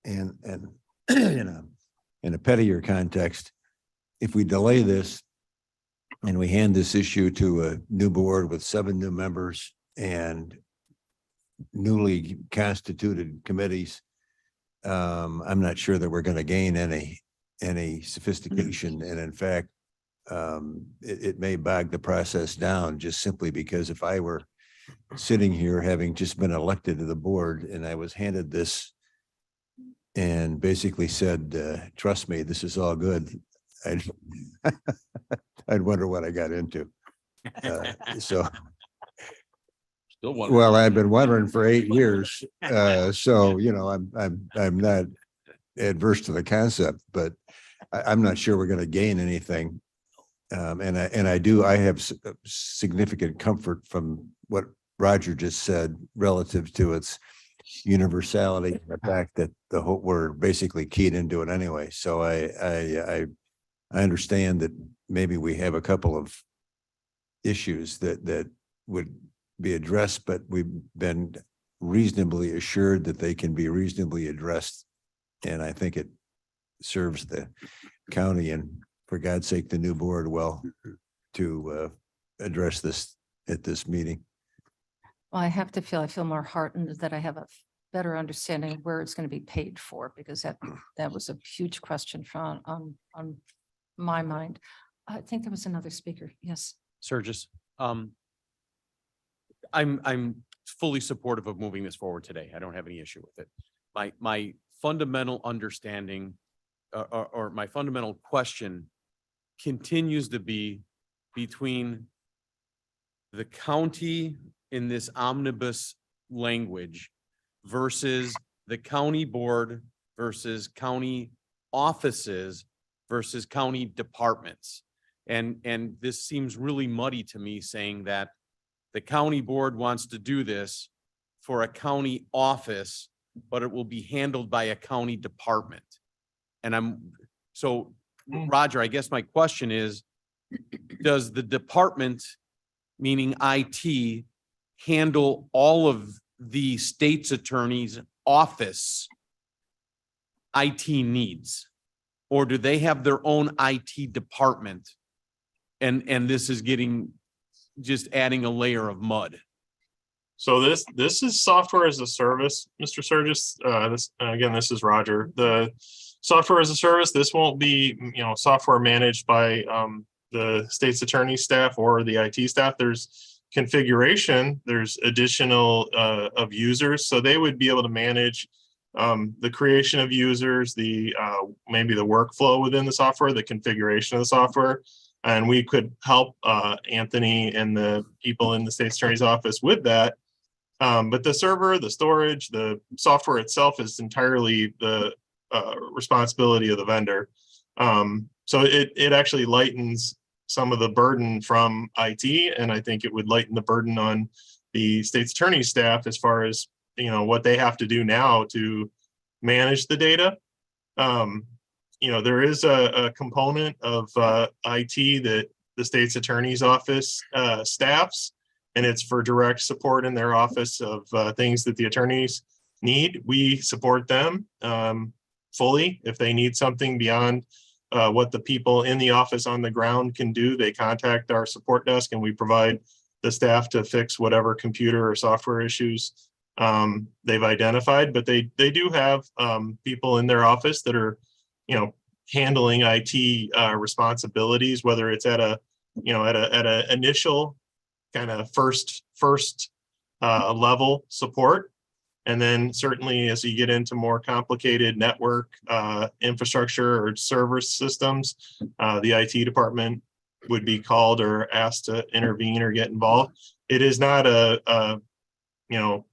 and in a pettier context, if we delay this and we hand this issue to a new board with 7 new members and newly constituted committees, I'm not sure that we're going to gain any sophistication. And in fact, it may bog the process down, just simply because if I were sitting here having just been elected to the board and I was handed this and basically said, trust me, this is all good, I'd wonder what I got into. So, well, I've been wondering for 8 years. So, you know, I'm not adverse to the concept, but I'm not sure we're going to gain anything. And I have significant comfort from what Roger just said relative to its universality, the fact that we're basically keyed into it anyway. So I understand that maybe we have a couple of issues that would be addressed, but we've been reasonably assured that they can be reasonably addressed. And I think it serves the county and, for God's sake, the new board well to address this at this meeting. Well, I feel more heartened that I have a better understanding of where it's going to be paid for, because that was a huge question on my mind. I think there was another speaker. Yes. Surges. I'm fully supportive of moving this forward today. I don't have any issue with it. My fundamental understanding or my fundamental question continues to be between the county in this omnibus language versus the county board versus county offices versus county departments. And this seems really muddy to me, saying that the county board wants to do this for a county office, but it will be handled by a county department. And Roger, I guess my question is, does the department, meaning IT, handle all of the state's attorney's office IT needs? Or do they have their own IT department? And this is just adding a layer of mud. So this is software as a service, Mr. Surgis. This is Roger. The software as a service, this won't be, software managed by the state's attorney staff or the IT staff. There's configuration, there's additional of users. So they would be able to manage the creation of users, maybe the workflow within the software, the configuration of the software. And we could help Anthony and the people in the state's attorney's office with that. But the server, the storage, the software itself is entirely the responsibility of the vendor. So it actually lightens some of the burden from IT, and I think it would lighten the burden on the state's attorney staff as far as what they have to do now to manage the data. There is a component of IT that the state's attorney's office staffs, and it's for direct support in their office of things that the attorneys need. We support them fully. If they need something beyond what the people in the office on the ground can do, they contact our support desk, and we provide the staff to fix whatever computer or software issues they've identified. But they do have people in their office that are handling IT responsibilities, whether it's at a initial kind of first level support. And then certainly as you get into more complicated network infrastructure or server systems, the IT department would be called or asked to intervene or get involved. It is not you know,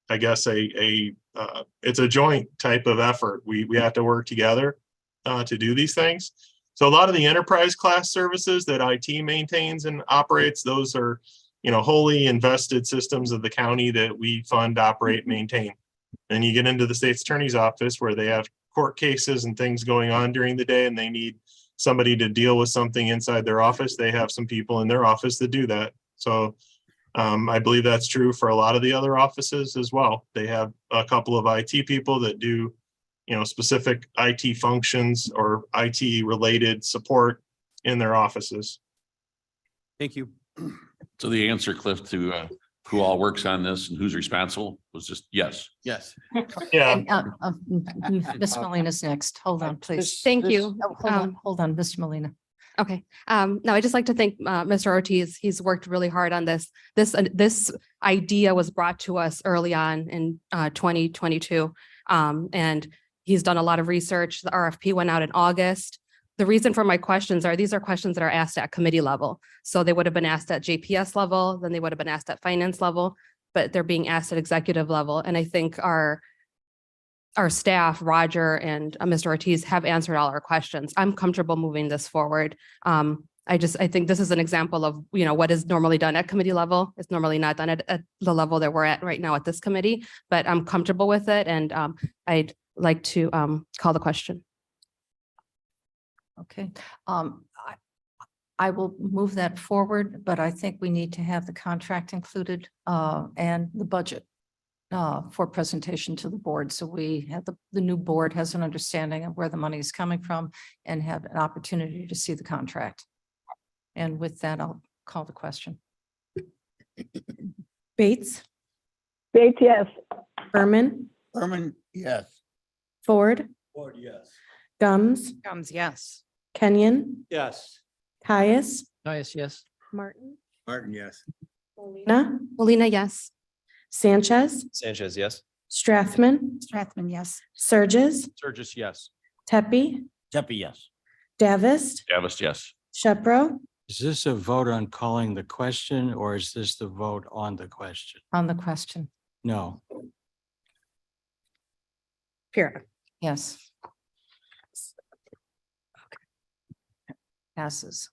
I guess it's a joint type of effort. We have to work together to do these things. So a lot of the enterprise class services that IT maintains and operates, those are, you know, wholly invested systems of the county that we fund, operate, maintain. And you get into the state's attorney's office where they have court cases and things going on during the day and they need somebody to deal with something inside their office. They have some people in their office that do that. So I believe that's true for a lot of the other offices as well. They have a couple of IT people that do, you know, specific IT functions or IT related support in their offices. Thank you. So the answer, Cliff, to who all works on this and who's responsible was just yes. Yes. Yeah. And, Ms. Molina's next. Hold on, please. Thank you. Oh, hold on, Mr. Molina. Okay, no, I'd just like to thank Mr. Ortiz. He's worked really hard on this. This idea was brought to us early on in 2022. And he's done a lot of research. The RFP went out in August. The reason for my questions are, these are questions that are asked at committee level. So they would have been asked at JPS level, then they would have been asked at finance level, but they're being asked at executive level. And I think our staff, Roger and Mr. Ortiz, have answered all our questions. I'm comfortable moving this forward. I think this is an example of, you know, what is normally done at committee level. It's normally not done at the level that we're at right now at this committee, but I'm comfortable with it. And I'd like to call the question. Okay. I will move that forward, but I think we need to have the contract included and the budget for presentation to the board. So we have the new board has an understanding of where the money is coming from and have an opportunity to see the contract. And with that, I'll call the question. Bates, Bates, yes. Berman, Berman, yes. Ford, Ford, yes. Gums, Gums, yes. Kenyon, Yes. Caius, Caius, yes. Martin, Martin, yes. Molina, Molina, yes. Sanchez, Sanchez, yes. Strathman, Strathman, yes. Surges, Surges, yes. Tepe, Jeppy, yes. Davis, Davis, yes. Shepro, Is this a vote on calling the question or is this the vote on the question? On the question, No. Pura. yes. Okay. Passes.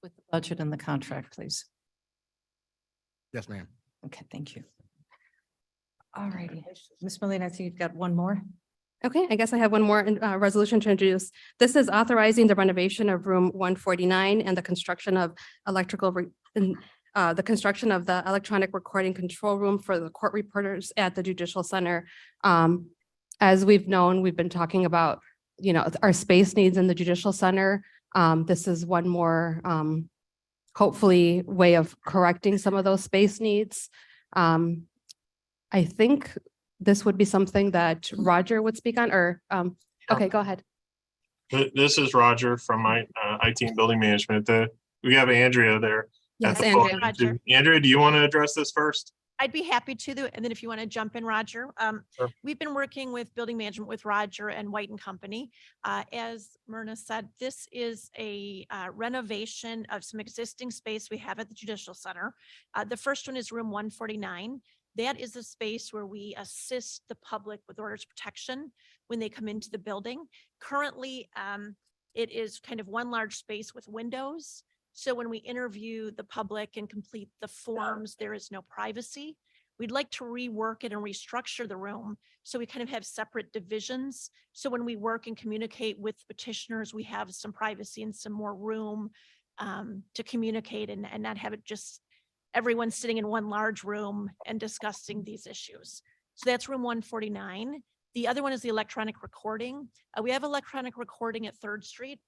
With the budget and the contract, please. Yes, ma'am. Okay, thank you. All righty. Ms. Molina, I think you've got one more. Okay, I guess I have one more resolution to introduce. This is authorizing the renovation of room 149 and the construction of the construction of the electronic recording control room for the court reporters at the Judicial Center. As we've known, we've been talking about, you know, our space needs in the Judicial Center. This is one more, hopefully, way of correcting some of those space needs. I think this would be something that Roger would speak on, or, okay, go ahead. This is Roger from my IT and building management. We have Andrea there. Yes, at the Andrea. podium too. Andrea, do you want to address this first? I'd be happy to, and then if you want to jump in, Roger. Sure. We've been working with building management with Roger and White and Company. As Myrna said, this is a renovation of some existing space we have at the Judicial Center. The first one is room 149. That is a space where we assist the public with orders of protection when they come into the building. Currently, it is kind of one large space with windows. So when we interview the public and complete the forms, there is no privacy. We'd like to rework it and restructure the room so we kind of have separate divisions. So when we work and communicate with petitioners, we have some privacy and some more room to communicate and not have it just everyone sitting in one large room and discussing these issues. So that's room 149. The other one is the electronic recording. We have electronic recording at 3rd Street.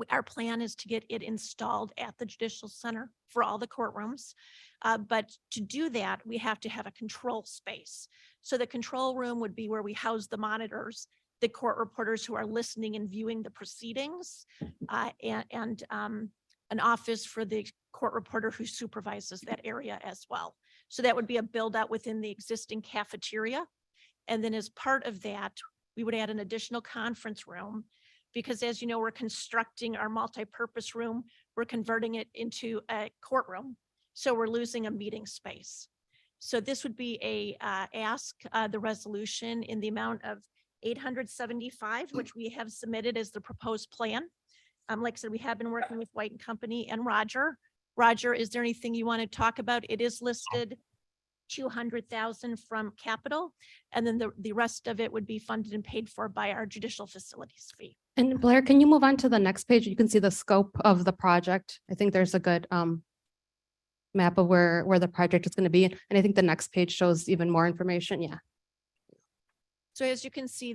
Our plan is to get it installed at the Judicial Center for all the courtrooms. But to do that, we have to have a control space. So the control room would be where we house the monitors, the court reporters who are listening and viewing the proceedings, and an office for the court reporter who supervises that area as well. So that would be a build out within the existing cafeteria. And then as part of that, we would add an additional conference room because as you know, we're constructing our multi-purpose room. We're converting it into a courtroom. So we're losing a meeting space. So this would be a the resolution in the amount of 875, which we have submitted as the proposed plan. Like I said, we have been working with White and Company and Roger. Roger, is there anything you want to talk about? It is listed 200,000 from capital, and then the rest of it would be funded and paid for by our judicial facilities fee. And Blair, can you move on to the next page? You can see the scope of the project. I think there's a good map of where the project is going to be. And I think the next page shows even more information. Yeah. So as you can see,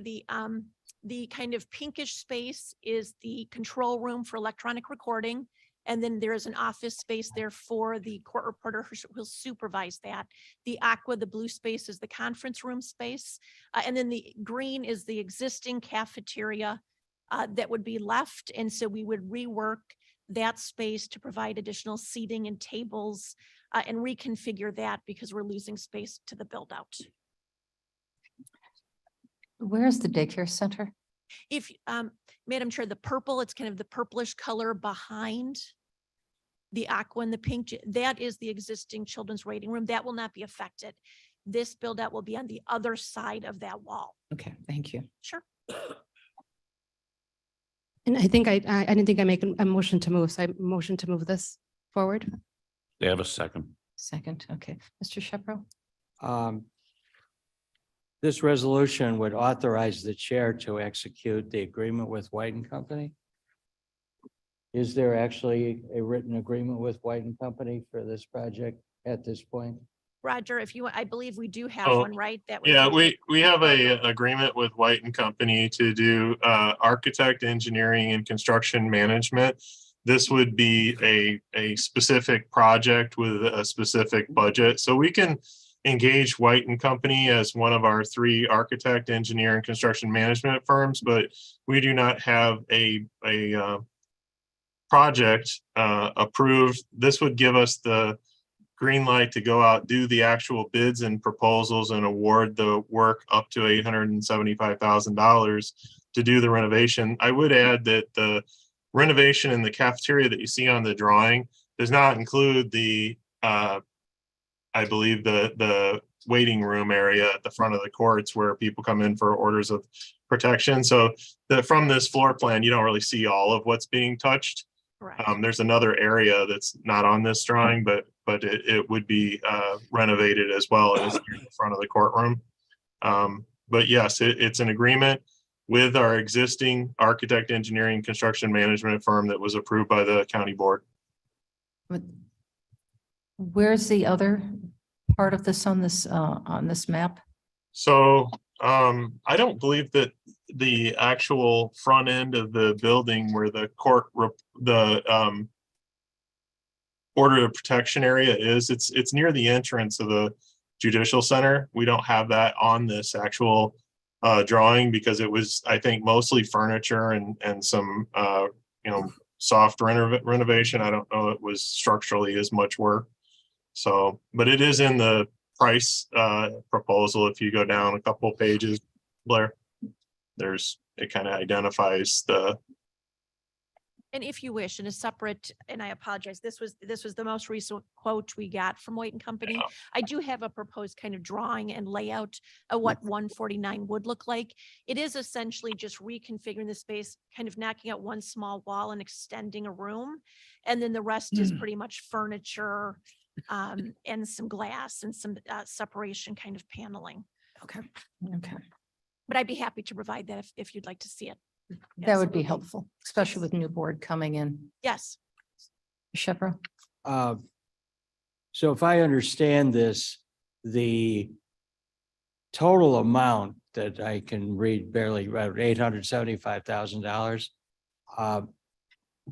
the kind of pinkish space is the control room for electronic recording. And then there is an office space there for the court reporter who will supervise that. The aqua, the blue space is the conference room space. And then the green is the existing cafeteria that would be left. And so we would rework that space to provide additional seating and tables and reconfigure that because we're losing space to the build out. Where is the daycare center? If, Madam Chair, the purple, it's kind of the purplish color behind the aqua and the pink, that is the existing children's waiting room. That will not be affected. This build out will be on the other side of that wall. Okay, thank you. Sure. And I think I didn't think I make a motion to move. So I motion to move this forward. They have a second. Second, okay. Mr. Shepro? This resolution would authorize the chair to execute the agreement with White and Company. Is there actually a written agreement with White and Company for this project at this point? Roger, if you, I believe we do have Oh, one, right? That was- Yeah, we have a agreement with White and Company to do architect, engineering and construction management. This would be a specific project with a specific budget. So we can engage White and Company as one of our 3 architect, engineer and construction management firms, but we do not have a project approved. This would give us the green light to go out, do the actual bids and proposals and award the work up to $875,000 to do the renovation. I would add that the renovation in the cafeteria that you see on the drawing does not include the, I believe the waiting room area at the front of the courts where people come in for orders of protection. So from this floor plan, you don't really see all of what's being touched. Correct. There's another area that's not on this drawing, but it would be renovated as well as in the front of the courtroom. But yes, it's an agreement with our existing architect, engineering, construction management firm that was approved by the county board. But where's the other part of this on this map? So I don't believe that the actual front end of the building where the order of protection area is, it's near the entrance of the judicial center. We don't have that on this actual drawing because it was, I think, mostly furniture and some soft renovation. I don't know it was structurally as much work. So, but it is in the price proposal. If you go down a couple of pages, Blair, it kind of identifies the. And if you wish, in a separate, and I apologize, this was the most recent quote we got from White and Company. Yeah. I do have a proposed kind of drawing and layout of what 149 would look like. It is essentially just reconfiguring the space, kind of knocking out one small wall and extending a room. And then the rest is pretty much furniture and some glass and some separation kind of paneling. Okay. But I'd be happy to provide that if you'd like to see it. That would be Absolutely. helpful, especially with new board coming in. Yes. Shepro? So if I understand this, the total amount that I can read barely about $875,000.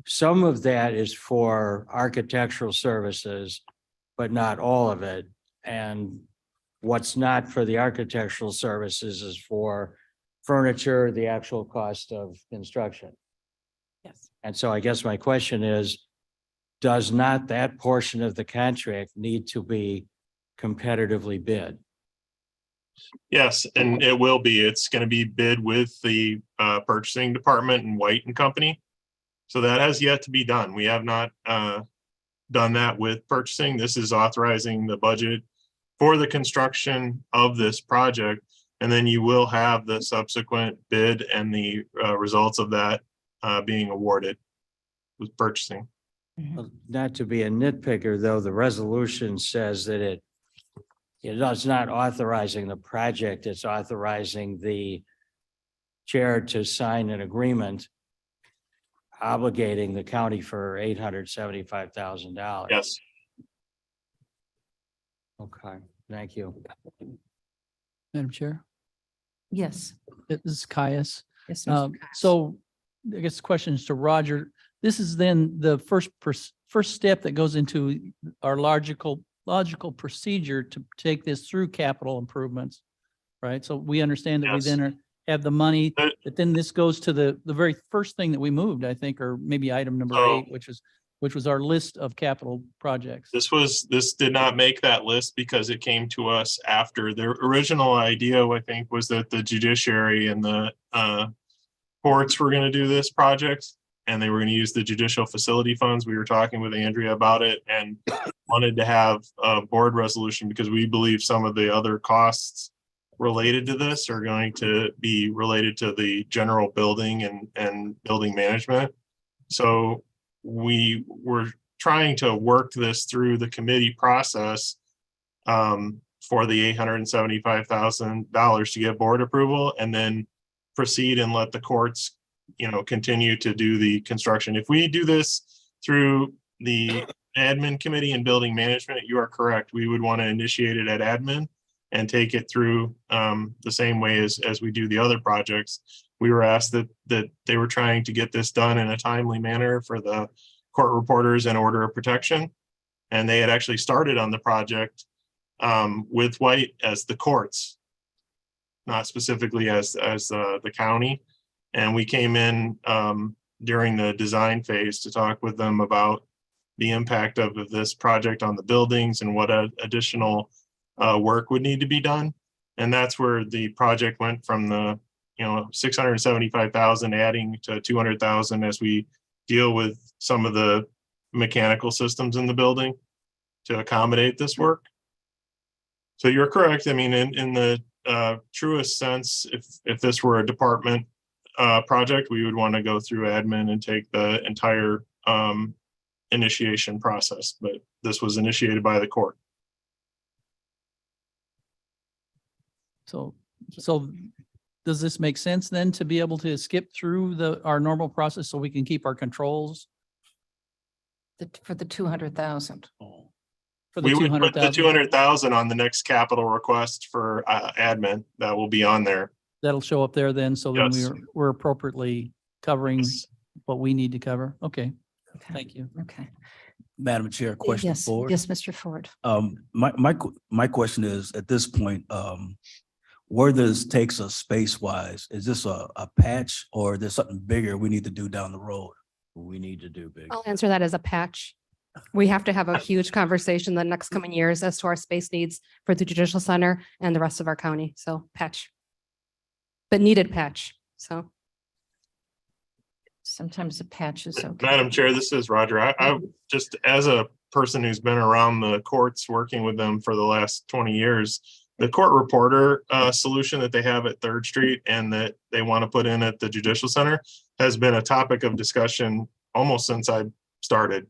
Some of that is for architectural services, but not all of it. And what's not for the architectural services is for furniture, the actual cost of construction. Yes. And so I guess my question is, does not that portion of the contract need to be competitively bid? Yes, and it will be. It's going to be bid with the purchasing department and White and Company. So that has yet to be done. We have not done that with purchasing. This is authorizing the budget for the construction of this project. And then you will have the subsequent bid and the results of that being awarded with purchasing. Well, not to be a nitpicker, though, the resolution says that it is not authorizing the project, it's authorizing the chair to sign an agreement obligating the county for $875,000. Yes. Okay, thank you. Madam Chair, Yes. this is Caius. Yes. Mr. Cox. So I guess the question is to Roger. This is then the first step that goes into our logical procedure to take this through capital improvements, right? So we understand that we Yes. then have the money, But- but then this goes to the very first thing that we moved, I think, or maybe item number So- 8, which was our list of capital projects. This did not make that list because it came to us after. The original idea, I think, was that the judiciary and the courts were going to do this project, and they were going to use the judicial facility funds. We were talking with Andrea about it and wanted to have a board resolution because we believe some of the other costs related to this are going to be related to the general building and building management. So we were trying to work this through the committee process for the $875,000 to get board approval, and then proceed and let the courts, continue to do the construction. If we do this through the admin committee and building management, you are correct. We would want to initiate it at admin and take it through the same way as we do the other projects. We were asked that they were trying to get this done in a timely manner for the court reporters and order of protection. And they had actually started on the project with White as the courts, not specifically as the county. And we came in during the design phase to talk with them about the impact of this project on the buildings and what additional work would need to be done. And that's where the project went from the 675,000 adding to 200,000 as we deal with some of the mechanical systems in the building to accommodate this work. So you're correct. I mean, in the truest sense, if this were a department project, we would want to go through admin and take the entire initiation process, but this was initiated by the court. So does this make sense then to be able to skip through our normal process so we can keep our controls For the 200,000. for the We would put the 200,000? 200,000 on the next capital request for admin. That will be on there. That'll show up there then, so then Yes. we're appropriately covering what we need to cover. Okay, Okay. thank you. Okay. Madam Chair, question Yes, forward. yes, Mr. Ford. My question is, at this point, where this takes us space-wise, is this a patch or is there something bigger we need to do down the road? We need to do big. I'll answer that as a patch. We have to have a huge conversation the next coming years as to our space needs for the judicial center and the rest of our county. So patch. But needed patch, so. Sometimes the patch is okay. Madam Chair, this is Roger. I just, as a person who's been around the courts, working with them for the last 20 years, the court reporter solution that they have at Third Street and that they want to put in at the Judicial Center has been a topic of discussion almost since I started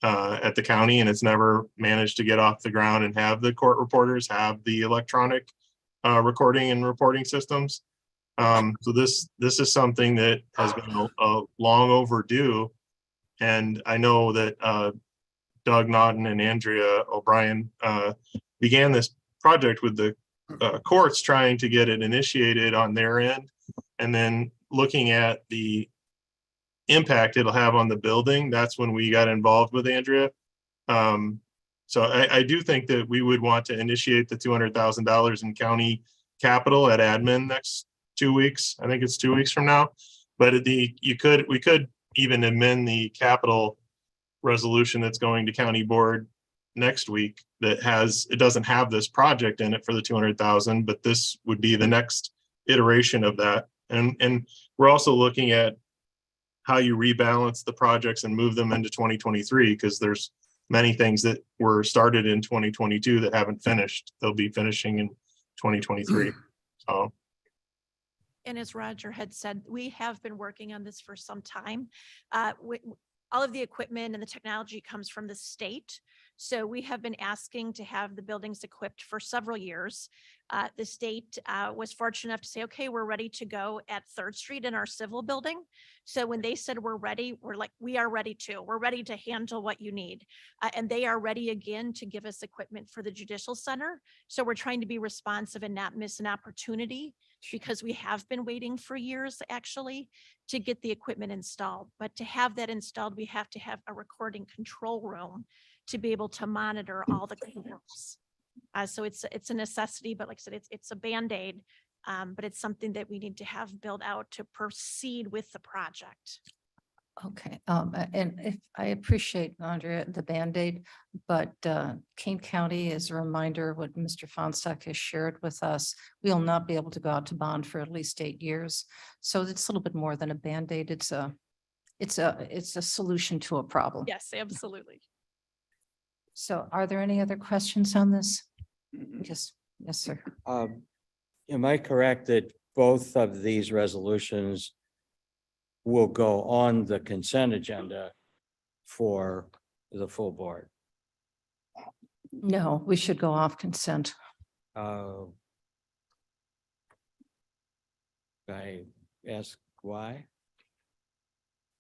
at the county, and it's never managed to get off the ground and have the court reporters have the electronic recording and reporting systems. So this is something that has been long overdue. And I know that Doug Naughton and Andrea O'Brien began this project with the courts trying to get it initiated on their end, and then looking at the impact it'll have on the building. That's when we got involved with Andrea. So I do think that we would want to initiate the $200,000 in county capital at admin next 2 weeks. I think it's 2 weeks from now. But we could even amend the capital resolution that's going to county board next week that it doesn't have this project in it for the 200,000, but this would be the next iteration of that. And we're also looking at how you rebalance the projects and move them into 2023, because there's many things that were started in 2022 that haven't finished. They'll be finishing in 2023. So And as Roger had said, we have been working on this for some time. All of the equipment and the technology comes from the state. So we have been asking to have the buildings equipped for several years. The state was fortunate enough to say, okay, we're ready to go at 3rd Street in our civil building. So when they said we're ready, we're like, we are ready too. We're ready to handle what you need. And they are ready again to give us equipment for the Judicial Center. So we're trying to be responsive and not miss an opportunity, because we have been waiting for years actually to get the equipment installed. But to have that installed, we have to have a recording control room to be able to monitor all the controls. So it's a necessity, but like I said, it's a Band-Aid, but it's something that we need to have built out to proceed with the project. Okay, and if I appreciate, Andrea, the Band-Aid, but Kane County, as a reminder, what Mr. Fonsack has shared with us, we'll not be able to go out to bond for at least 8 years. So it's a little bit more than a Band-Aid. It's a solution to a problem. Yes, absolutely. So are there any other questions on this? Yes, sir. Am I correct that both of these resolutions will go on the consent agenda for the full board? No, we should go off consent. I ask why?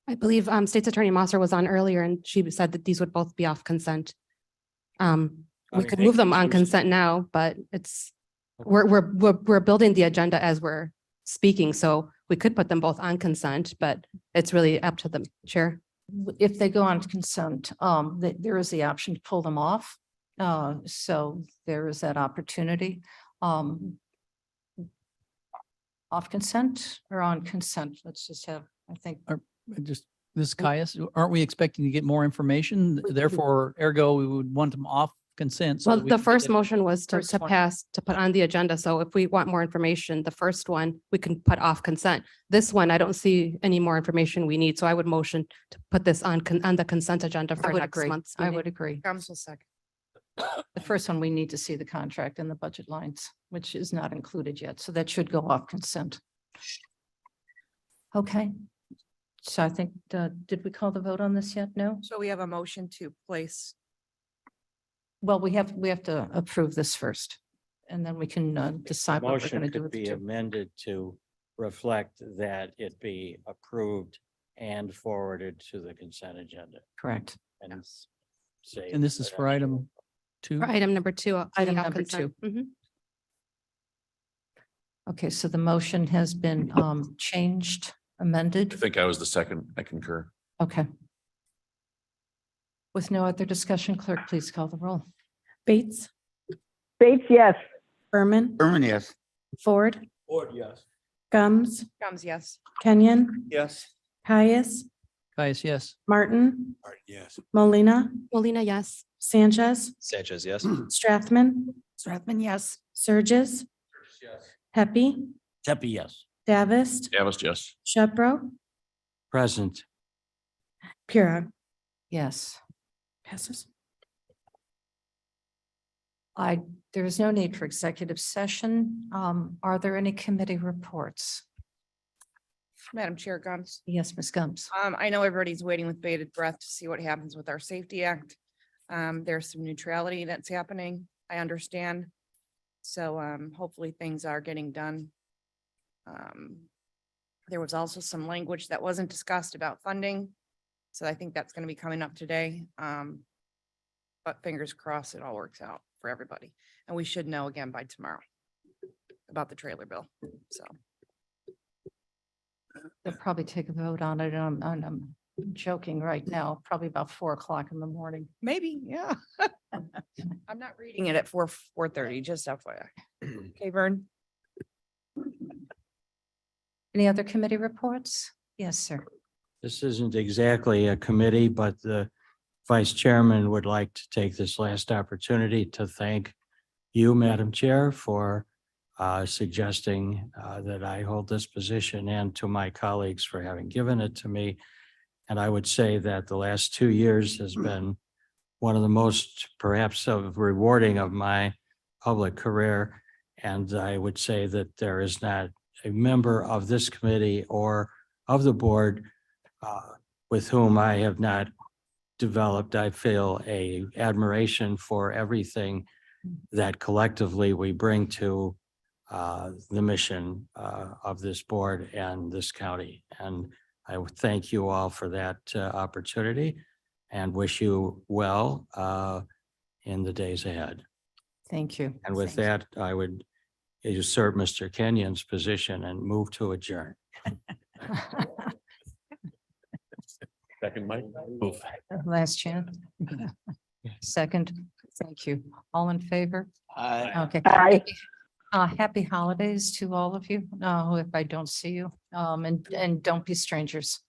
I believe State's Attorney Mosser was on earlier and she said that these would both be off consent. We could move them on consent now, but we're building the agenda as we're speaking, so we could put them both on consent, but it's really up to the chair. If they go on consent, there is the option to pull them off. So there is that opportunity. Off consent or on consent? Let's just have, I think. Just, this is Caius, aren't we expecting to get more information? Therefore, ergo, we would want them off consent. so Well, that we the can get first it- motion was to First one. pass, to put on the agenda. So if we want more information, the first one, we can put off consent. This one, I don't see any more information we need. So I would motion to put this on the consent agenda I for would next agree. month's I meeting. would agree. Council second. The first one, we need to see the contract and the budget lines, which is not included yet. So that should go off consent. Okay. So I think, did we call the vote on this yet? No? So we have a motion to place. Well, we have to approve this first. And then we can decide what we're Motion going to do could with the be two. amended to reflect that it be approved and forwarded to the consent agenda. Correct. And say. And this is for item 2. For item number 2. Item off number consent. Mhm. Okay, so the motion has been changed, amended. I think I was the second. I concur. Okay. With no other discussion, clerk, please call the roll. Bates, Bates, yes. Berman, Berman, yes. Ford, Ford, yes. Gums, Gums, yes. Kenyon, Yes. Caius, Caius, yes. Martin, Yes. Molina, Molina, yes. Sanchez, Sanchez, yes. Strathman, Strathman, yes. Surges, Pepe, Pepe, yes. Davis, Davis, yes. Shepro, Present. Pura. Yes. Passes. There is no need for executive session. Are there any committee reports? Madam Chair, Gums. Yes, Ms. Gums. I know everybody's waiting with bated breath to see what happens with our Safety Act. There's some neutrality that's happening, I understand. So hopefully things are getting done. There was also some language that wasn't discussed about funding. So I think that's going to be coming up today. But fingers crossed, it all works out for everybody. And we should know again by tomorrow about the trailer bill. So. They'll probably take a vote on it. I'm joking right now, probably about 4 o'clock in the morning. Maybe, yeah. I'm not reading it at 4:30, just FYI. Okay, Vern? Any other committee reports? Yes, sir. This isn't exactly a committee, but the Vice Chairman would like to take this last opportunity to thank you, Madam Chair, for suggesting that I hold this position, and to my colleagues for having given it to me. And I would say that the last 2 years has been one of the most perhaps of rewarding of my public career. And I would say that there is not a member of this committee or of the board with whom I have not developed, I feel, a admiration for everything that collectively we bring to the mission of this board and this county. And I would thank you all for that opportunity and wish you well in the days ahead. Thank you. And with that, I would usurp Mr. Kenyon's position and move to adjourn. Second, Mike. Move. Last chance. Second, thank you. All in favor? Okay. Aye. Happy holidays to all of you, if I don't see you, and don't be strangers.